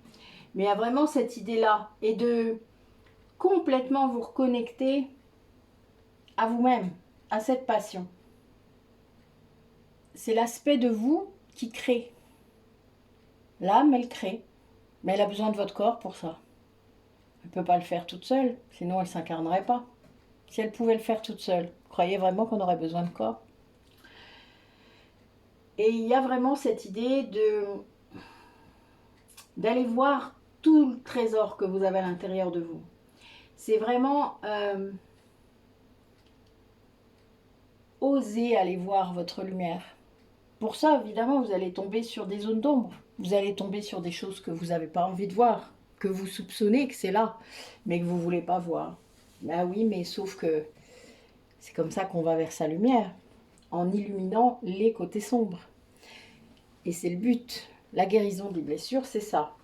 Mais il y a vraiment cette idée-là, et de complètement vous reconnecter à vous-même, à cette passion. C'est l'aspect de vous qui crée. L'âme, elle crée, mais elle a besoin de votre corps pour ça. Elle ne peut pas le faire toute seule, sinon elle ne s'incarnerait pas. Si elle pouvait le faire toute seule, croyez vraiment qu'on aurait besoin de corps? Et il y a vraiment cette idée d'aller voir tout le trésor que vous avez à l'intérieur de vous. C'est vraiment oser aller voir votre lumière. Pour ça, évidemment, vous allez tomber sur des zones d'ombre. Vous allez tomber sur des choses que vous n'avez pas envie de voir, que vous soupçonnez que c'est là, mais que vous ne voulez pas voir. Ah oui, mais sauf que c'est comme ça qu'on va vers sa lumière, en illuminant les côtés sombres. Et c'est le but. La guérison des blessures, c'est ça.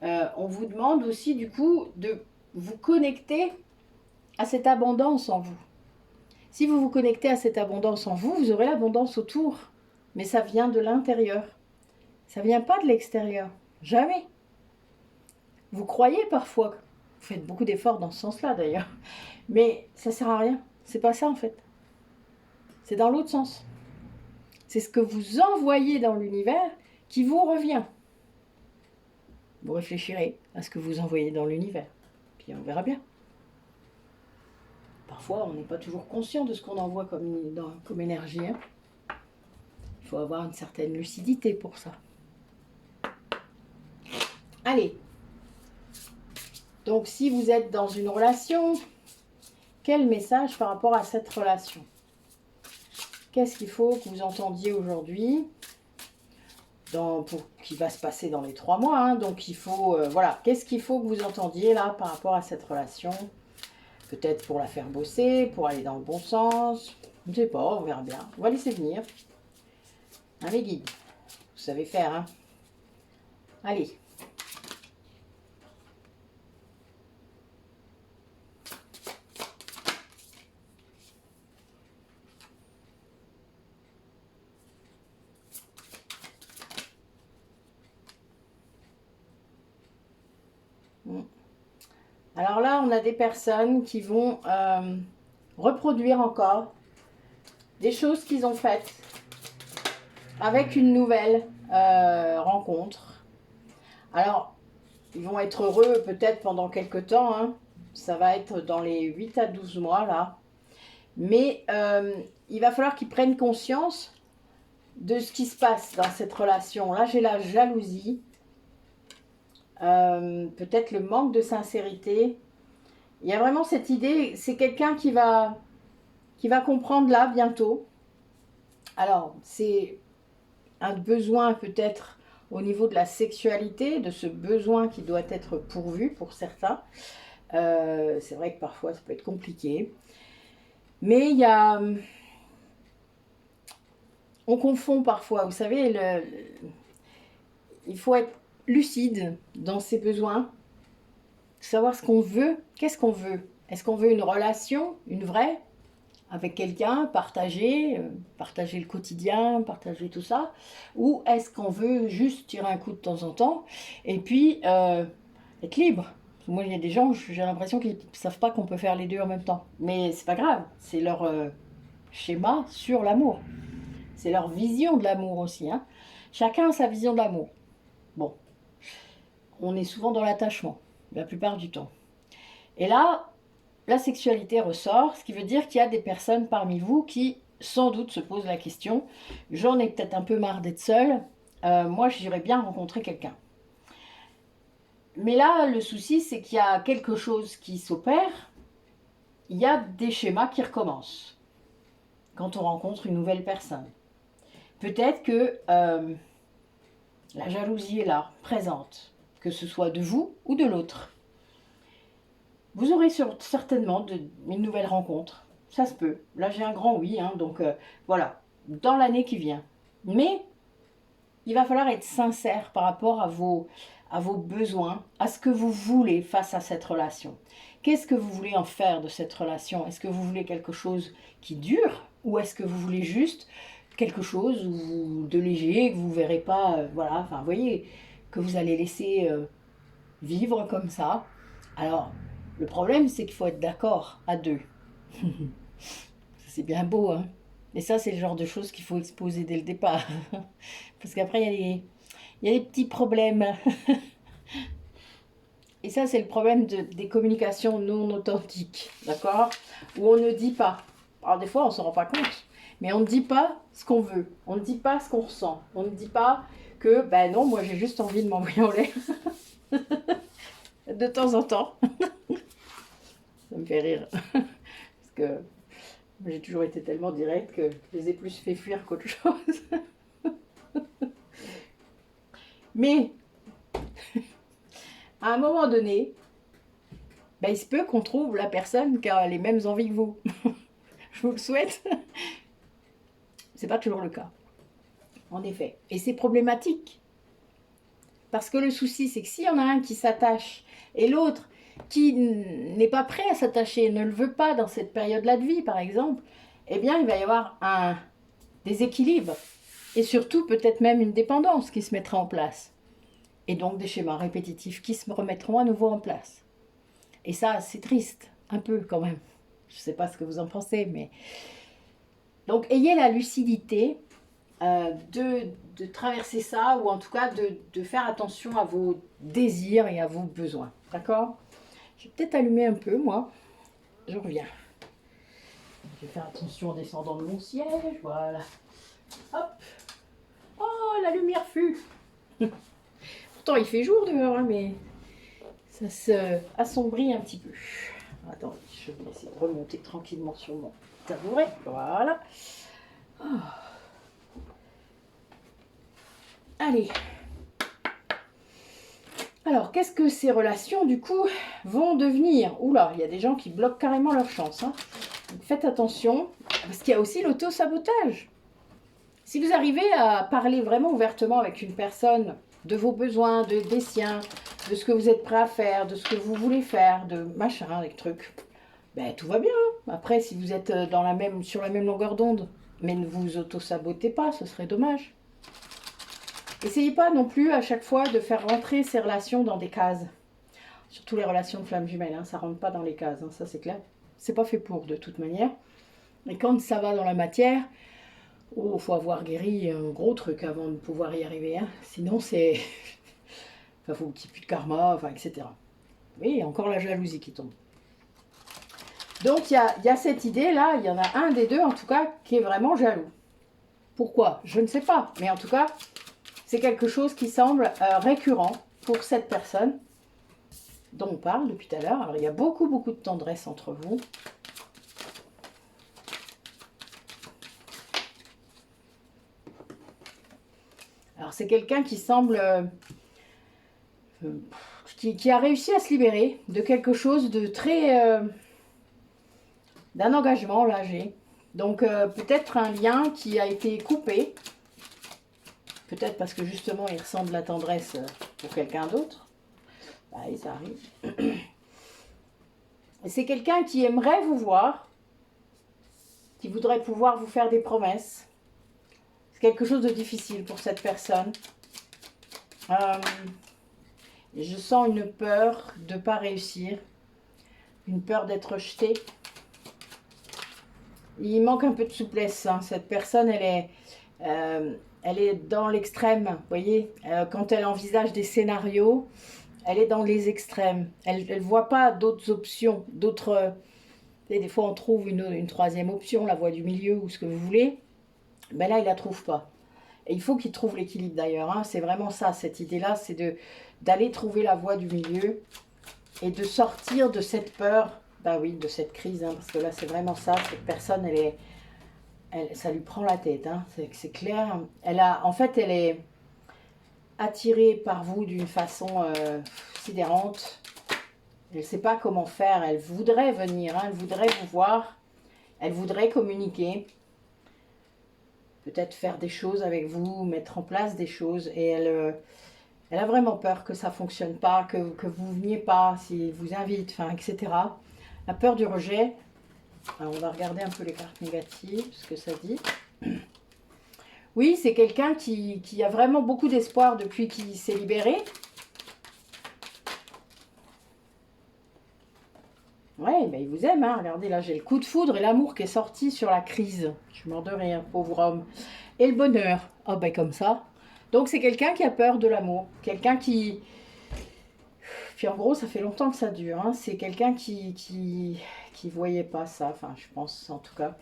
On vous demande aussi, du coup, de vous connecter à cette abondance en vous. Si vous vous connectez à cette abondance en vous, vous aurez l'abondance autour. Mais ça vient de l'intérieur. Ça ne vient pas de l'extérieur. Jamais. Vous croyez parfois, vous faites beaucoup d'efforts dans ce sens-là d'ailleurs, mais ça ne sert à rien. C'est pas ça en fait. C'est dans l'autre sens. C'est ce que vous envoyez dans l'univers qui vous revient. Vous réfléchirez à ce que vous envoyez dans l'univers. Puis on verra bien. Parfois, on n'est pas toujours conscient de ce qu'on envoie comme énergie. Hein. Il faut avoir une certaine lucidité pour ça. Allez. Donc, si vous êtes dans une relation, quel message par rapport à cette relation? Qu'est-ce qu'il faut que vous entendiez aujourd'hui qui va se passer dans les 3 mois. Hein, donc, il faut... voilà. Qu'est-ce qu'il faut que vous entendiez là par rapport à cette relation? Peut-être pour la faire bosser, pour aller dans le bon sens. Je ne sais pas, on verra bien. On va laisser venir. Hein, les guides, vous savez faire. Hein. Allez. Alors là, on a des personnes qui vont reproduire encore des choses qu'ils ont faites avec une nouvelle rencontre. Alors, ils vont être heureux peut-être pendant quelques temps. Hein. Ça va être dans les 8 à 12 mois là. Mais il va falloir qu'ils prennent conscience de ce qui se passe dans cette relation. Là, j'ai la jalousie. Peut-être le manque de sincérité. Il y a vraiment cette idée, c'est quelqu'un qui va comprendre là bientôt. Alors, c'est un besoin peut-être au niveau de la sexualité, de ce besoin qui doit être pourvu pour certains. C'est vrai que parfois ça peut être compliqué. Mais il y a... On confond parfois, vous savez, il faut être lucide dans ses besoins, savoir ce qu'on veut, qu'est-ce qu'on veut. Est-ce qu'on veut une relation, une vraie, avec quelqu'un, partager le quotidien, partager tout ça, ou est-ce qu'on veut juste tirer un coup de temps en temps, et puis être libre. Moi, il y a des gens, j'ai l'impression qu'ils ne savent pas qu'on peut faire les deux en même temps. Mais c'est pas grave, c'est leur schéma sur l'amour. C'est leur vision de l'amour aussi. Hein. Chacun a sa vision de l'amour. Bon, on est souvent dans l'attachement, la plupart du temps. Et là, la sexualité ressort, ce qui veut dire qu'il y a des personnes parmi vous qui sans doute se pose la question, j'en ai peut-être un peu marre d'être seule, moi j'irais bien rencontrer quelqu'un. Mais là, le souci, c'est qu'il y a quelque chose qui s'opère, il y a des schémas qui recommencent quand on rencontre une nouvelle personne. Peut-être que la jalousie est là, présente, que ce soit de vous ou de l'autre. Vous aurez certainement une nouvelle rencontre. Ça se peut. Là, j'ai un grand oui, hein, donc voilà, dans l'année qui vient. Mais il va falloir être sincère par rapport à vos besoins, à ce que vous voulez face à cette relation. Qu'est-ce que vous voulez en faire de cette relation? Est-ce que vous voulez quelque chose qui dure ou est-ce que vous voulez juste quelque chose de léger, que vous ne verrez pas, voilà, enfin, vous voyez, que vous allez laisser vivre comme ça. Alors, le problème, c'est qu'il faut être d'accord à deux. C'est bien beau, hein. Et ça, c'est le genre de choses qu'il faut exposer dès le départ. Parce qu'après, il y a des petits problèmes. Et ça, c'est le problème des communications non authentiques, d'accord? Où on ne dit pas. Alors, des fois, on ne s'en rend pas compte. Mais on ne dit pas ce qu'on veut. On ne dit pas ce qu'on ressent. On ne dit pas que, ben non, moi, j'ai juste envie de m'envoyer en l'air. De temps en temps. Ça me fait rire. Parce que j'ai toujours été tellement directe que je les ai plus fait fuir qu'autre chose. Mais, à un moment donné, ben, il se peut qu'on trouve la personne qui a les mêmes envies que vous. Je vous le souhaite. C'est pas toujours le cas. En effet. Et c'est problématique. Parce que le souci, c'est que s'il y en a un qui s'attache et l'autre qui n'est pas prêt à s'attacher, ne le veut pas dans cette période-là de vie, par exemple, eh bien, il va y avoir un déséquilibre. Et surtout, peut-être même une dépendance qui se mettra en place. Et donc, des schémas répétitifs qui se remettront à nouveau en place. Et ça, c'est triste, un peu quand même. Je ne sais pas ce que vous en pensez, mais... Donc, ayez la lucidité de traverser ça, ou en tout cas de faire attention à vos désirs et à vos besoins. D'accord? Je vais peut-être allumer un peu, moi. Je reviens. Je vais faire attention en descendant de mon siège. Voilà. Hop. Oh, la lumière fut. Pourtant, il fait jour dehors, hein, mais ça se assombrit un petit peu. Attends, je vais essayer de remonter tranquillement sur mon tabouret. Voilà. Oh. Allez. Alors, qu'est-ce que ces relations, du coup, vont devenir? Oula, il y a des gens qui bloquent carrément leur chance. Hein. Donc, faites attention, parce qu'il y a aussi l'auto-sabotage. Si vous arrivez à parler vraiment ouvertement avec une personne de vos besoins, des siens, de ce que vous êtes prêt à faire, de ce que vous voulez faire, de machin, des trucs, ben, tout va bien. Après, si vous êtes sur la même longueur d'onde, mais ne vous auto-sabotez pas, ce serait dommage. Essayez pas non plus à chaque fois de faire rentrer ces relations dans des cases. Surtout les relations de flammes jumelles, hein, ça rentre pas dans les cases, hein, ça c'est clair. C'est pas fait pour de toute manière. Et quand ça va dans la matière, il faut avoir guéri un gros truc avant de pouvoir y arriver. Hein. Sinon c'est... Enfin, faut qu'il n'y ait plus de karma, enfin, etc. Oui, encore la jalousie qui tombe. Donc il y a cette idée-là, il y en a un des deux en tout cas qui est vraiment jaloux. Pourquoi? Je ne sais pas, mais en tout cas... C'est quelque chose qui semble récurrent pour cette personne dont on parle depuis tout à l'heure. Alors, il y a beaucoup, beaucoup de tendresse entre vous. Alors, c'est quelqu'un qui semble... qui a réussi à se libérer de quelque chose de très... d'un engagement, là, j'ai. Donc, peut-être un lien qui a été coupé. Peut-être parce que justement, il ressent de la tendresse pour quelqu'un d'autre. Bah, ça arrive. C'est quelqu'un qui aimerait vous voir, qui voudrait pouvoir vous faire des promesses. C'est quelque chose de difficile pour cette personne. Je sens une peur de ne pas réussir, une peur d'être rejetée. Il manque un peu de souplesse. Hein. Cette personne, elle est dans l'extrême, vous voyez, quand elle envisage des scénarios, elle est dans les extrêmes. Elle ne voit pas d'autres options, d'autres Et des fois, on trouve une troisième option, la voie du milieu ou ce que vous voulez. Ben là, il ne la trouve pas. Et il faut qu'il trouve l'équilibre d'ailleurs. Hein. C'est vraiment ça, cette idée-là, c'est d'aller trouver la voie du milieu et de sortir de cette peur, bah oui, de cette crise, hein, parce que là, c'est vraiment ça. Cette personne, ça lui prend la tête, hein, c'est clair. En fait, elle est attirée par vous d'une façon sidérante. Elle ne sait pas comment faire. Elle voudrait venir, hein, elle voudrait vous voir. Elle voudrait communiquer. Peut-être faire des choses avec vous, mettre en place des choses. Et elle a vraiment peur que ça ne fonctionne pas, que vous ne veniez pas, s'il vous invite, enfin, etc. La peur du rejet. Alors, on va regarder un peu les cartes négatives, ce que ça dit. Oui, c'est quelqu'un qui a vraiment beaucoup d'espoir depuis qu'il s'est libéré. Ouais, ben il vous aime, hein. Regardez, là, j'ai le coup de foudre et l'amour qui est sorti sur la crise. Je suis mort de rire, pauvre homme. Et le bonheur. Oh, ben comme ça. Donc, c'est quelqu'un qui a peur de l'amour. Quelqu'un qui... Puis en gros, ça fait longtemps que ça dure. Hein. C'est quelqu'un qui voyait pas ça. Enfin, je pense, en tout cas.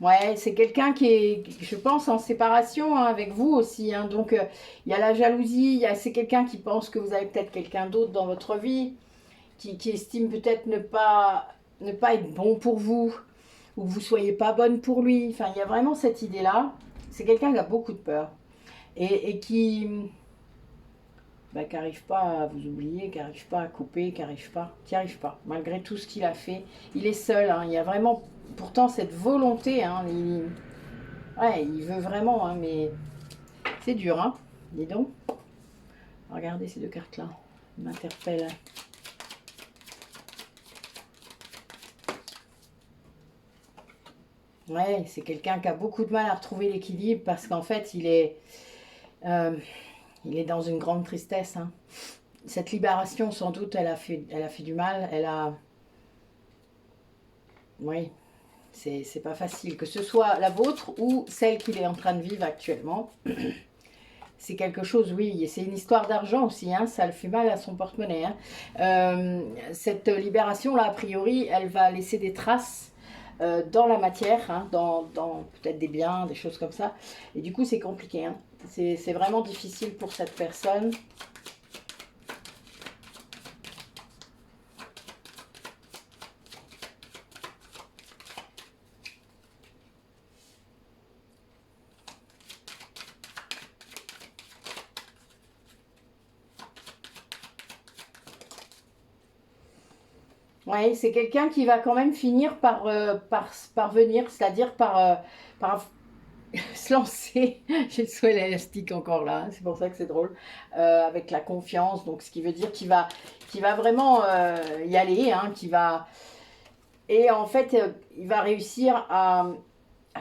Ouais, c'est quelqu'un qui est, je pense, en séparation hein, avec vous aussi. Hein. Donc, il y a la jalousie. C'est quelqu'un qui pense que vous avez peut-être quelqu'un d'autre dans votre vie. Qui estime peut-être ne pas être bon pour vous. Ou que vous ne soyez pas bonne pour lui. Enfin, il y a vraiment cette idée-là. C'est quelqu'un qui a beaucoup de peur. Et qui n'arrive pas à vous oublier, qui n'arrive pas à couper, qui n'arrive pas, malgré tout ce qu'il a fait. Il est seul, hein, il y a vraiment pourtant cette volonté, hein, il veut vraiment, hein, mais c'est dur, hein, dis donc. Regardez ces deux cartes-là, ils m'interpellent. Ouais, c'est quelqu'un qui a beaucoup de mal à retrouver l'équilibre parce qu'en fait, il est dans une grande tristesse, hein. Cette libération, sans doute, elle a fait du mal. Oui, c'est pas facile. Que ce soit la vôtre ou celle qu'il est en train de vivre actuellement. C'est quelque chose, oui. Et c'est une histoire d'argent aussi, hein. Ça le fait mal à son porte-monnaie. Hein. Cette libération-là, a priori, elle va laisser des traces dans la matière, hein, dans peut-être des biens, des choses comme ça. Et du coup, c'est compliqué. Hein. C'est vraiment difficile pour cette personne. Oui, c'est quelqu'un qui va quand même finir par venir, c'est-à-dire par se lancer. J'ai le souhait élastique encore là, hein, c'est pour ça que c'est drôle, avec la confiance, donc ce qui veut dire qu'il va vraiment y aller, hein, et en fait, il va réussir à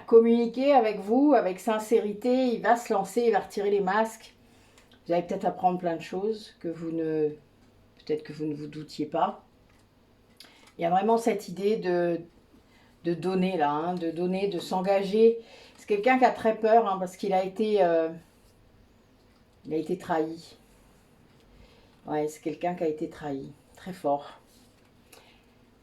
communiquer avec vous, avec sincérité, il va se lancer, il va retirer les masques. Vous allez peut-être apprendre plein de choses que peut-être que vous ne vous doutiez pas. Il y a vraiment cette idée de donner là, hein, de donner, de s'engager. C'est quelqu'un qui a très peur hein, parce qu'il a été trahi. Ouais, c'est quelqu'un qui a été trahi, très fort.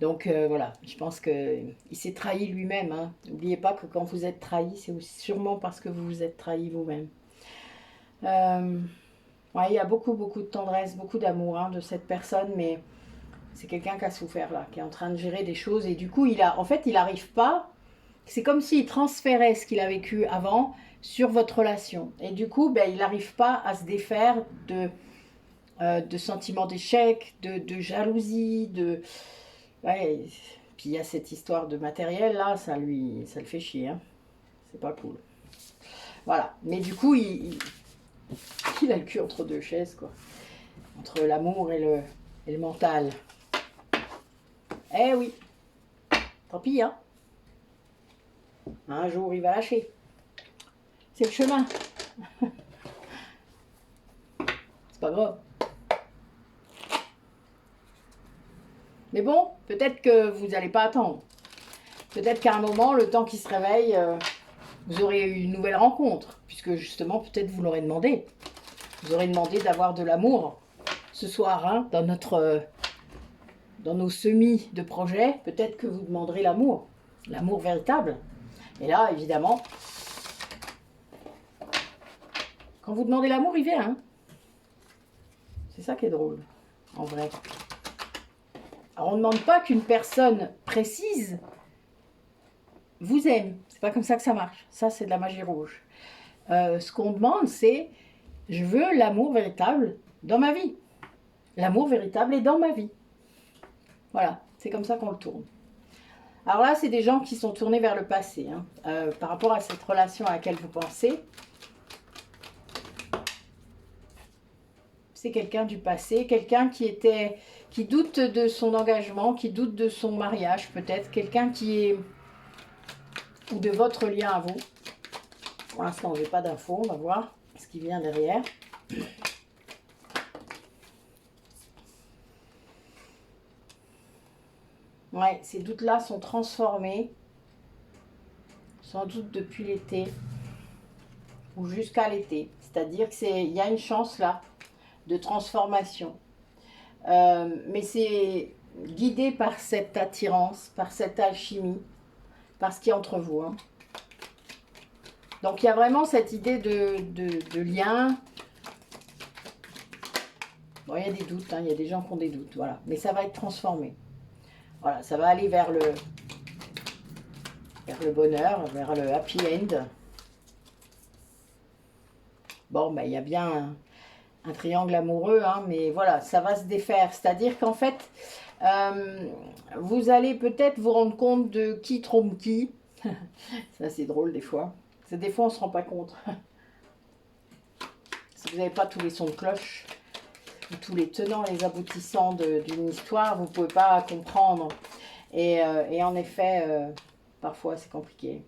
Donc voilà, je pense qu'il s'est trahi lui-même. Hein. N'oubliez pas que quand vous êtes trahi, c'est sûrement parce que vous vous êtes trahi vous-même. Ouais, il y a beaucoup, beaucoup de tendresse, beaucoup d'amour hein, de cette personne, mais c'est quelqu'un qui a souffert là, qui est en train de gérer des choses et du coup, en fait, il n'arrive pas. C'est comme s'il transférait ce qu'il a vécu avant sur votre relation. Et du coup, ben, il n'arrive pas à se défaire de sentiments d'échec, de jalousie, Ouais. Puis il y a cette histoire de matériel là, ça le fait chier. Hein. C'est pas cool. Voilà. Mais du coup, il a le cul entre deux chaises, quoi. Entre l'amour et le mental. Eh oui, tant pis, hein. Un jour, il va lâcher. C'est le chemin. C'est pas grave. Mais bon, peut-être que vous n'allez pas attendre. Peut-être qu'à un moment, le temps qu'il se réveille, vous aurez eu une nouvelle rencontre. Puisque justement, peut-être vous l'aurez demandé. Vous aurez demandé d'avoir de l'amour. ce soir, hein, dans nos semis de projets, peut-être que vous demanderez l'amour véritable. Et là, évidemment, quand vous demandez l'amour, il vient. Hein. C'est ça qui est drôle, en vrai. Alors, on ne demande pas qu'une personne précise vous aime. C'est pas comme ça que ça marche. Ça, c'est de la magie rouge. Ce qu'on demande, c'est je veux l'amour véritable dans ma vie. L'amour véritable est dans ma vie. Voilà, c'est comme ça qu'on le tourne. Alors là, c'est des gens qui sont tournés vers le passé. Hein, par rapport à cette relation à laquelle vous pensez. C'est quelqu'un du passé, quelqu'un qui doute de son engagement, qui doute de son mariage peut-être, quelqu'un qui est, ou de votre lien à vous. Pour l'instant, je n'ai pas d'infos, on va voir ce qui vient derrière. Ouais, ces doutes-là sont transformés, sans doute depuis l'été, ou jusqu'à l'été. C'est-à-dire qu'il y a une chance là, de transformation. Mais c'est guidé par cette attirance, par cette alchimie, par ce qui est entre vous. Hein. Donc il y a vraiment cette idée de lien. Bon, il y a des doutes, hein, il y a des gens qui ont des doutes, voilà. Mais ça va être transformé. Voilà, ça va aller vers le bonheur, vers le happy end. Bon, ben, il y a bien un triangle amoureux, hein, mais voilà, ça va se défaire. C'est-à-dire qu'en fait, vous allez peut-être vous rendre compte de qui trompe qui. Ça, c'est drôle des fois. Des fois, on ne se rend pas compte. Si vous n'avez pas tous les sons de cloche, tous les tenants et les aboutissants d'une histoire, vous ne pouvez pas comprendre. Et en effet, parfois, c'est compliqué.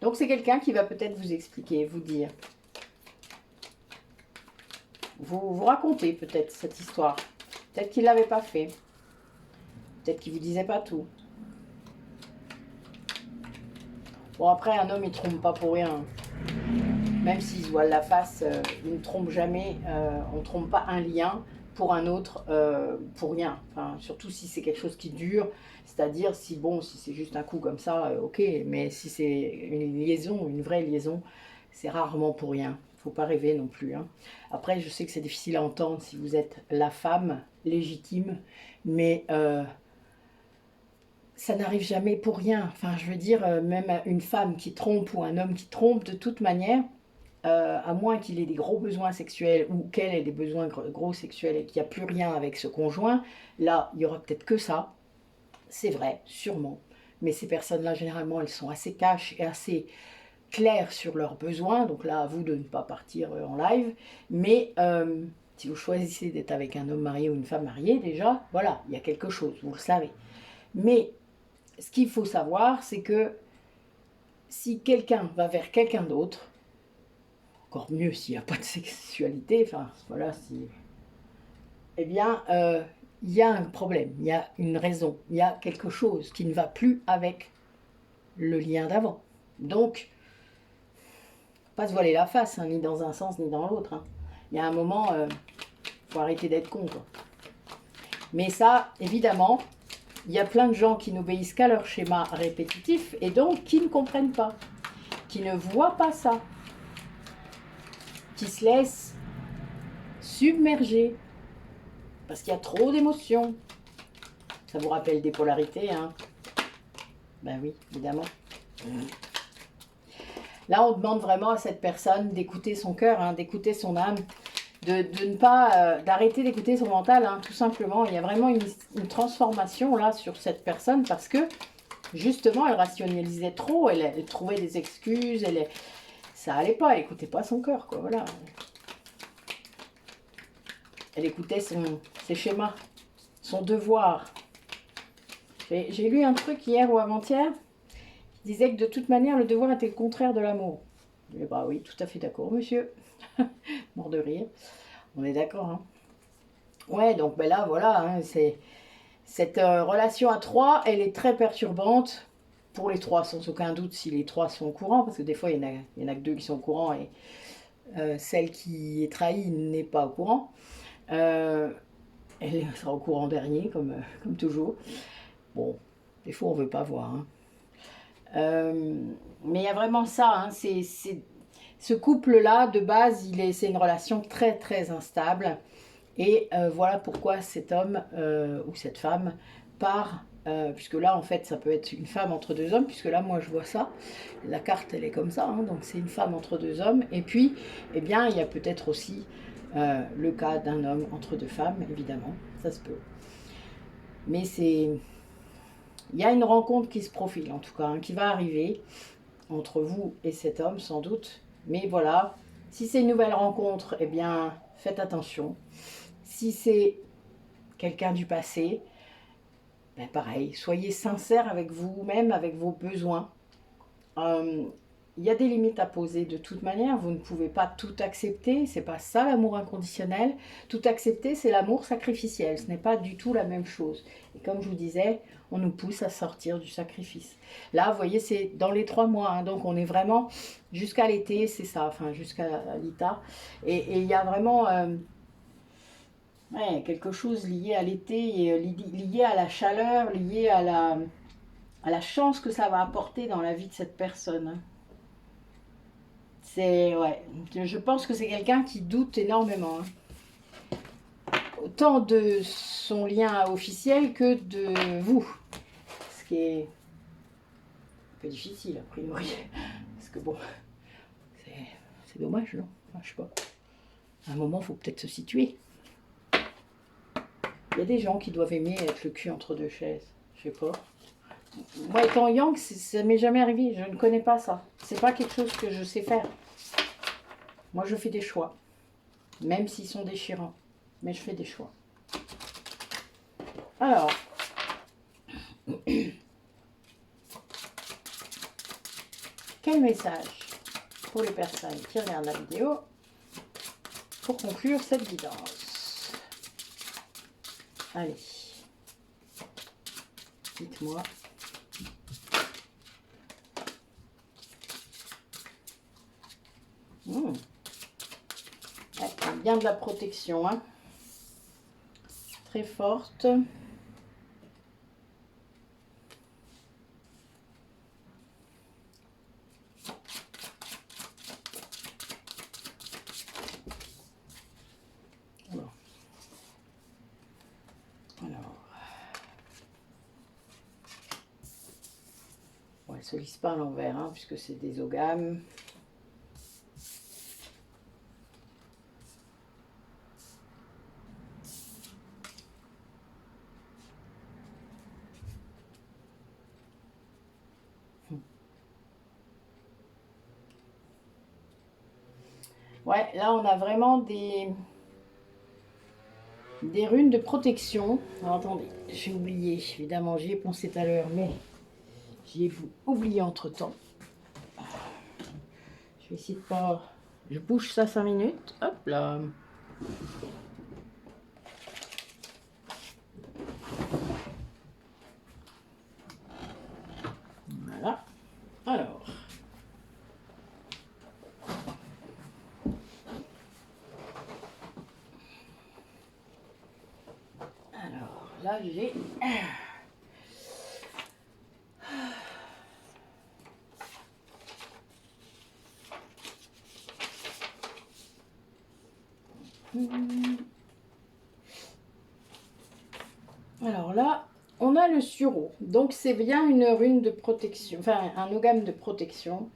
Donc, c'est quelqu'un qui va peut-être vous expliquer, vous dire. Vous racontez peut-être cette histoire. Peut-être qu'il ne l'avait pas fait. Peut-être qu'il ne vous disait pas tout. Bon, après, un homme, il ne trompe pas pour rien. Même s'il se voile la face, il ne trompe jamais. On ne trompe pas un lien pour un autre pour rien. Enfin, surtout si c'est quelque chose qui dure. C'est-à-dire, si c'est juste un coup comme ça, ok. Mais si c'est une liaison, une vraie liaison, c'est rarement pour rien. Faut pas rêver non plus. Hein. Après, je sais que c'est difficile à entendre si vous êtes la femme légitime, mais ça n'arrive jamais pour rien. Enfin, je veux dire, même une femme qui trompe ou un homme qui trompe, de toute manière, à moins qu'il ait des gros besoins sexuels ou qu'elle ait des besoins gros sexuels et qu'il n'y a plus rien avec ce conjoint, là, il y aura peut-être que ça. C'est vrai, sûrement. Mais ces personnes-là, généralement, elles sont assez cash et assez claires sur leurs besoins. Donc là, à vous de ne pas partir en live. Mais si vous choisissez d'être avec un homme marié ou une femme mariée, déjà, voilà, il y a quelque chose, vous le savez. Mais ce qu'il faut savoir, c'est que si quelqu'un va vers quelqu'un d'autre, encore mieux s'il n'y a pas de sexualité, enfin voilà, eh bien, il y a un problème, il y a une raison, il y a quelque chose qui ne va plus avec le lien d'avant. Donc, pas se voiler la face, hein, ni dans un sens ni dans l'autre. Hein. Il y a un moment, faut arrêter d'être con, quoi. Mais ça, évidemment, il y a plein de gens qui n'obéissent qu'à leur schéma répétitif et donc qui ne comprennent pas, qui ne voient pas ça, qui se laissent submerger parce qu'il y a trop d'émotions. Ça vous rappelle des polarités, hein? Ben oui, évidemment. Là, on demande vraiment à cette personne d'écouter son cœur, hein, d'écouter son âme, de ne pas, d'arrêter d'écouter son mental, hein, tout simplement. Il y a vraiment une transformation là sur cette personne parce que justement, elle rationalisait trop, elle trouvait des excuses, ça allait pas, elle écoutait pas son cœur, quoi, voilà. Elle écoutait ses schémas, son devoir. J'ai lu un truc hier ou avant-hier qui disait que de toute manière, le devoir était le contraire de l'amour. Eh bah oui, tout à fait d'accord, monsieur. Mort de rire. On est d'accord, hein. Ouais, donc ben là, voilà, hein, cette relation à trois, elle est très perturbante pour les trois, sans aucun doute, si les trois sont au courant, parce que des fois, il y en a que deux qui sont au courant et celle qui est trahie n'est pas au courant. Elle sera au courant dernier, comme toujours. Bon, des fois on veut pas voir. Hein. Mais il y a vraiment ça. Hein, ce couple-là, de base, c'est une relation très très instable. Et voilà pourquoi cet homme ou cette femme part, puisque là en fait ça peut être une femme entre deux hommes, puisque là moi je vois ça, la carte elle est comme ça, hein, donc c'est une femme entre deux hommes, et puis eh bien il y a peut-être aussi le cas d'un homme entre deux femmes, évidemment, ça se peut. Mais il y a une rencontre qui se profile en tout cas, hein, qui va arriver entre vous et cet homme sans doute, mais voilà, si c'est une nouvelle rencontre, eh bien faites attention. Si c'est quelqu'un du passé, ben pareil, soyez sincère avec vous-même, avec vos besoins. Il y a des limites à poser de toute manière, vous ne pouvez pas tout accepter, c'est pas ça l'amour inconditionnel. Tout accepter, c'est l'amour sacrificiel, ce n'est pas du tout la même chose. Et comme je vous disais, on nous pousse à sortir du sacrifice. Là, vous voyez, c'est dans les 3 mois, hein, donc on est vraiment jusqu'à l'été, c'est ça, enfin jusqu'à l'ITA. Et il y a vraiment... ouais, quelque chose lié à l'été, lié à la chaleur, lié à la chance que ça va apporter dans la vie de cette personne. Ouais, je pense que c'est quelqu'un qui doute énormément. Hein. Autant de son lien officiel que de vous. Ce qui est un peu difficile, a priori. Parce que bon, c'est dommage, non? Enfin, je sais pas. À un moment, il faut peut-être se situer. Il y a des gens qui doivent aimer être le cul entre deux chaises. Je sais pas. Moi, étant yang, ça m'est jamais arrivé. Je ne connais pas ça. C'est pas quelque chose que je sais faire. Moi, je fais des choix. Même s'ils sont déchirants. Mais je fais des choix. Alors. Quel message pour les personnes qui regardent la vidéo pour conclure cette guidance? Allez. Dites-moi. Ouais, bien de la protection, hein. Très forte. Bon, elle ne se lisse pas à l'envers, hein, puisque c'est des ogames. Ouais, là on a vraiment des runes de protection. Alors attendez, j'ai oublié, évidemment j'y ai pensé tout à l'heure, mais j'y ai oublié entre temps. Je vais essayer de pas... Je bouge ça 5 minutes, hop là. Voilà, alors... Là, j'ai... Alors là, on a le sureau. Donc, c'est bien une rune de protection, enfin, un ogame de protection.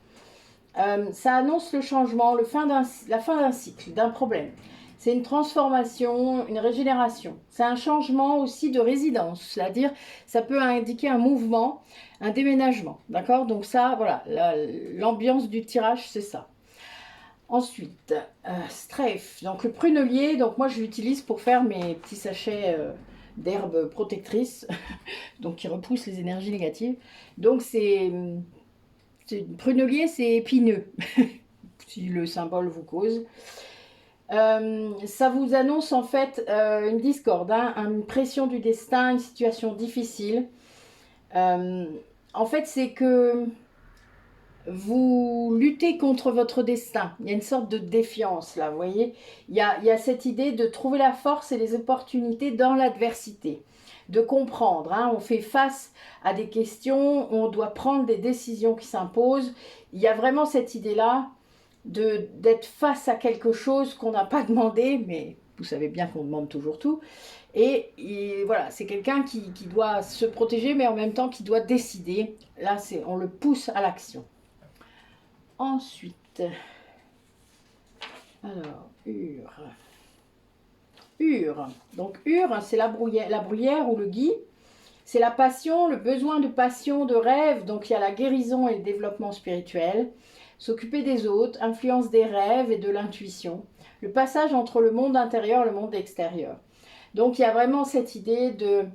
Ça annonce le changement, la fin d'un cycle, d'un problème. C'est une transformation, une régénération. C'est un changement aussi de résidence, c'est-à-dire ça peut indiquer un mouvement, un déménagement. D'accord? Donc ça, voilà, l'ambiance du tirage, c'est ça. Ensuite, Strafe, donc le prunelier, donc moi je l'utilise pour faire mes petits sachets d'herbes protectrices, donc qui repoussent les énergies négatives. Donc prunelier, c'est épineux, si le symbole vous cause. Ça vous annonce en fait une discorde, hein, une pression du destin, une situation difficile. En fait, c'est que vous luttez contre votre destin. Il y a une sorte de défiance là, vous voyez. Il y a cette idée de trouver la force et les opportunités dans l'adversité. De comprendre, hein, on fait face à des questions, on doit prendre des décisions qui s'imposent. Il y a vraiment cette idée-là d'être face à quelque chose qu'on n'a pas demandé, mais vous savez bien qu'on demande toujours tout. Et voilà, c'est quelqu'un qui doit se protéger, mais en même temps qui doit décider. Là, on le pousse à l'action. Ensuite, alors, Ur. Donc Ur, c'est la bruyère ou le gui. C'est la passion, le besoin de passion, de rêve. Donc il y a la guérison et le développement spirituel. S'occuper des autres, influence des rêves et de l'intuition. Le passage entre le monde intérieur et le monde extérieur. Donc il y a vraiment cette idée de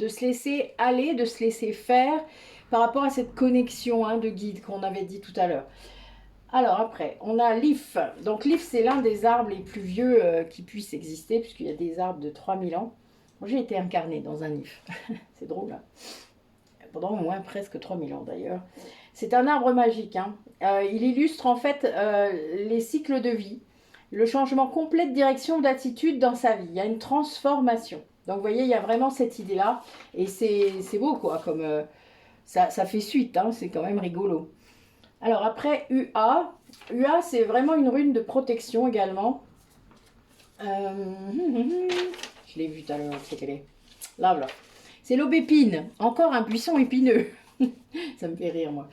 se laisser aller, de se laisser faire par rapport à cette connexion, hein, de guide qu'on avait dit tout à l'heure. Alors après, on a l'if. Donc l'if, c'est l'un des arbres les plus vieux qui puissent exister, puisqu'il y a des arbres de 3000 ans. J'ai été incarnée dans un if. C'est drôle, hein, pendant au moins presque 3000 ans d'ailleurs. C'est un arbre magique, hein. Il illustre en fait les cycles de vie, le changement complet de direction, d'attitude dans sa vie. Il y a une transformation. Donc vous voyez, il y a vraiment cette idée-là. Et c'est beau, quoi, comme ça fait suite, hein, c'est quand même rigolo. Alors après, UA. UA, c'est vraiment une rune de protection également. Je l'ai vu tout à l'heure, c'est qu'elle est là, voilà. C'est l'aubépine, encore un buisson épineux. Ça me fait rire, moi.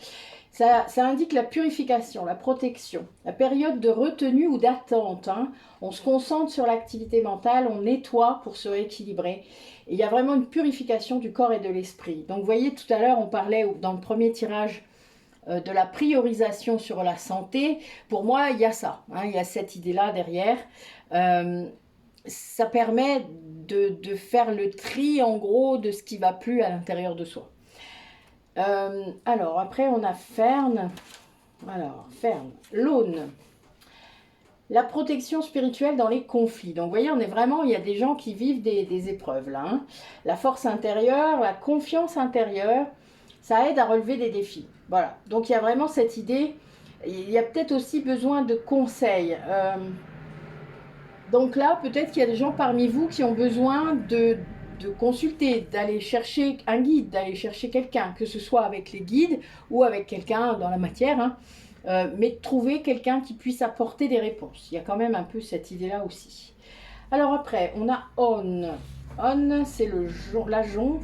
Ça indique la purification, la protection, la période de retenue ou d'attente, hein. On se concentre sur l'activité mentale, on nettoie pour se rééquilibrer. Et il y a vraiment une purification du corps et de l'esprit. Donc vous voyez, tout à l'heure, on parlait dans le premier tirage de la priorisation sur la santé. Pour moi, il y a ça, hein, il y a cette idée-là derrière. Ça permet de faire le tri, en gros, de ce qui ne va plus à l'intérieur de soi. Alors, après, on a Ferne. Alors, Ferne. L'Aune. La protection spirituelle dans les conflits. Donc, vous voyez, on est vraiment, il y a des gens qui vivent des épreuves, là, hein. La force intérieure, la confiance intérieure, ça aide à relever des défis. Voilà. Donc, il y a vraiment cette idée. Il y a peut-être aussi besoin de conseils. Donc là, peut-être qu'il y a des gens parmi vous qui ont besoin de consulter, d'aller chercher un guide, d'aller chercher quelqu'un, que ce soit avec les guides ou avec quelqu'un dans la matière, hein, mais de trouver quelqu'un qui puisse apporter des réponses. Il y a quand même un peu cette idée-là aussi. Alors après, on a On. On, c'est la jonc.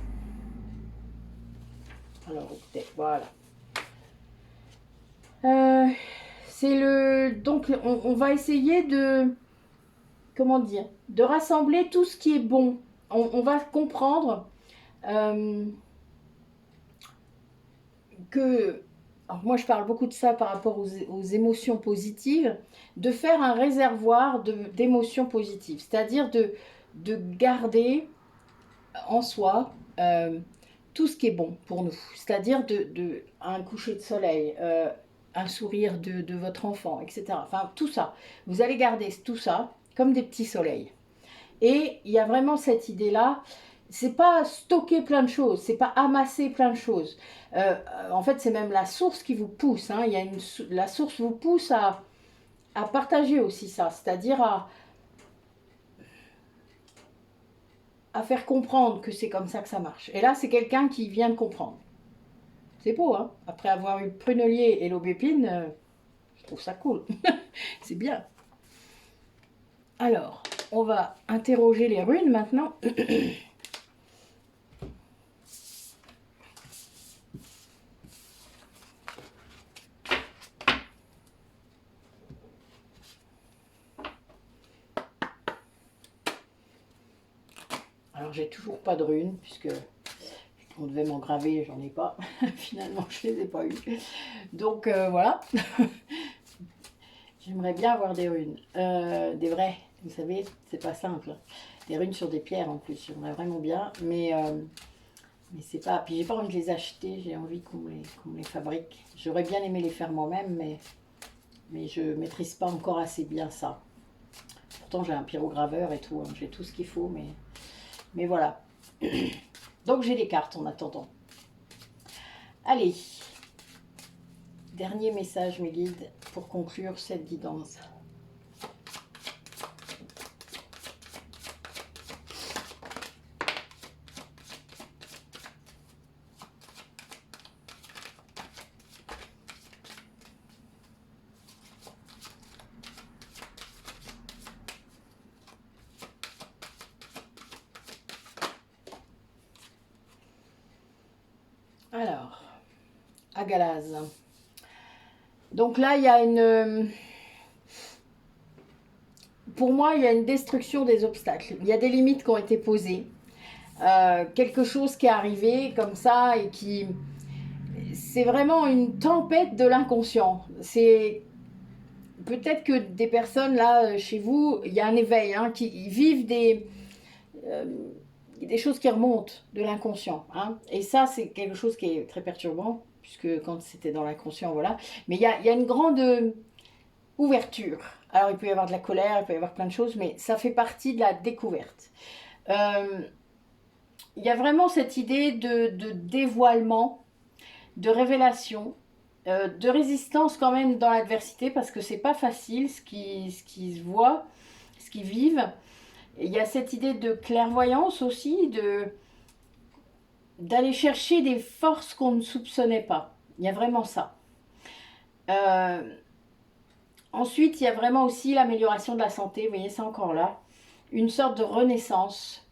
Alors, écoutez, voilà. C'est le... Donc, on va essayer de... Comment dire, de rassembler tout ce qui est bon. On va comprendre que, alors moi je parle beaucoup de ça par rapport aux émotions positives, de faire un réservoir d'émotions positives, c'est-à-dire de garder en soi tout ce qui est bon pour nous, c'est-à-dire un coucher de soleil, un sourire de votre enfant, etc. Enfin tout ça, vous allez garder tout ça comme des petits soleils. Et il y a vraiment cette idée-là, c'est pas stocker plein de choses, c'est pas amasser plein de choses. En fait, c'est même la source qui vous pousse, hein. La source vous pousse à partager aussi ça, c'est-à-dire à faire comprendre que c'est comme ça que ça marche. Et là, c'est quelqu'un qui vient de comprendre. C'est beau, hein. Après avoir eu le prunelier et l'aubépine, je trouve ça cool. C'est bien. Alors, on va interroger les runes maintenant. Alors, j'ai toujours pas de runes, puisque on devait m'engraver, j'en ai pas. Finalement, je les ai pas eues. Donc, voilà. J'aimerais bien avoir des runes. Des vraies, vous savez, c'est pas simple. Des runes sur des pierres en plus, j'aimerais vraiment bien. Mais c'est pas... Puis j'ai pas envie de les acheter, j'ai envie qu'on me les fabrique. J'aurais bien aimé les faire moi-même, mais je maîtrise pas encore assez bien ça. Pourtant, j'ai un pyrograveur et tout, hein. J'ai tout ce qu'il faut, mais voilà. Donc j'ai des cartes en attendant. Allez, dernier message, mes guides, pour conclure cette guidance. Alors, Agalaz. Donc là, il y a une... Pour moi, il y a une destruction des obstacles. Il y a des limites qui ont été posées. Quelque chose qui est arrivé comme ça et qui... C'est vraiment une tempête de l'inconscient. C'est... Peut-être que des personnes là, chez vous, il y a un éveil, hein, qui vivent des choses qui remontent de l'inconscient. Hein. Et ça, c'est quelque chose qui est très perturbant, puisque quand c'était dans l'inconscient, voilà. Mais il y a une grande ouverture. Alors, il peut y avoir de la colère, il peut y avoir plein de choses, mais ça fait partie de la découverte. Il y a vraiment cette idée de dévoilement, de révélation, de résistance quand même dans l'adversité, parce que c'est pas facile ce qui se voit, ce qu'ils vivent. Il y a cette idée de clairvoyance aussi, d'aller chercher des forces qu'on ne soupçonnait pas. Il y a vraiment ça. Ensuite, il y a vraiment aussi l'amélioration de la santé. Vous voyez, c'est encore là. Une sorte de renaissance.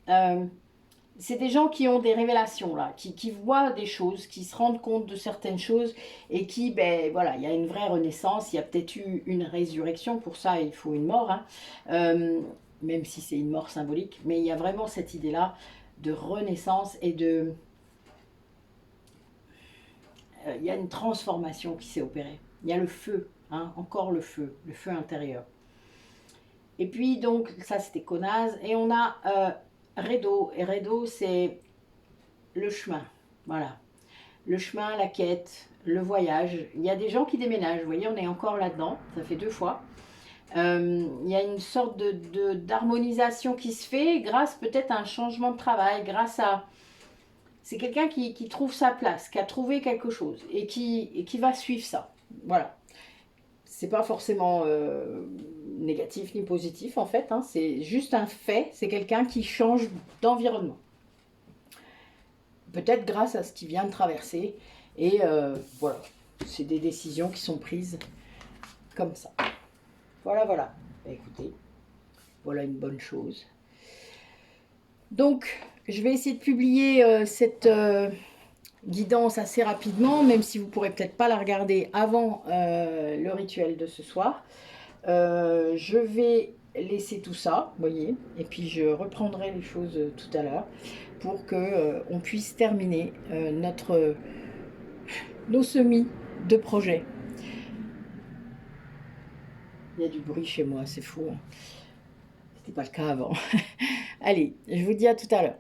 C'est des gens qui ont des révélations, là, qui voient des choses, qui se rendent compte de certaines choses et qui, ben voilà, il y a une vraie renaissance. Il y a peut-être eu une résurrection. Pour ça, il faut une mort. Hein. Même si c'est une mort symbolique, mais il y a vraiment cette idée-là de renaissance et de... il y a une transformation qui s'est opérée. Il y a le feu, hein, encore le feu intérieur. Et puis donc, ça c'était Conaz, et on a Redo, et Redo c'est le chemin, voilà. Le chemin, la quête, le voyage. Il y a des gens qui déménagent, vous voyez, on est encore là-dedans, ça fait 2 fois. Il y a une sorte d'harmonisation qui se fait grâce peut-être à un changement de travail, grâce à... C'est quelqu'un qui trouve sa place, qui a trouvé quelque chose et qui va suivre ça. Voilà. C'est pas forcément négatif ni positif en fait, hein, c'est juste un fait, c'est quelqu'un qui change d'environnement. Peut-être grâce à ce qu'il vient de traverser et voilà, c'est des décisions qui sont prises comme ça. Voilà, voilà. Écoutez, voilà une bonne chose. Donc, je vais essayer de publier cette guidance assez rapidement, même si vous ne pourrez peut-être pas la regarder avant le rituel de ce soir. Je vais laisser tout ça, vous voyez, et puis je reprendrai les choses tout à l'heure pour que on puisse terminer nos semis de projets. Il y a du bruit chez moi, c'est fou. Hein. C'était pas le cas avant. Allez, je vous dis à tout à l'heure.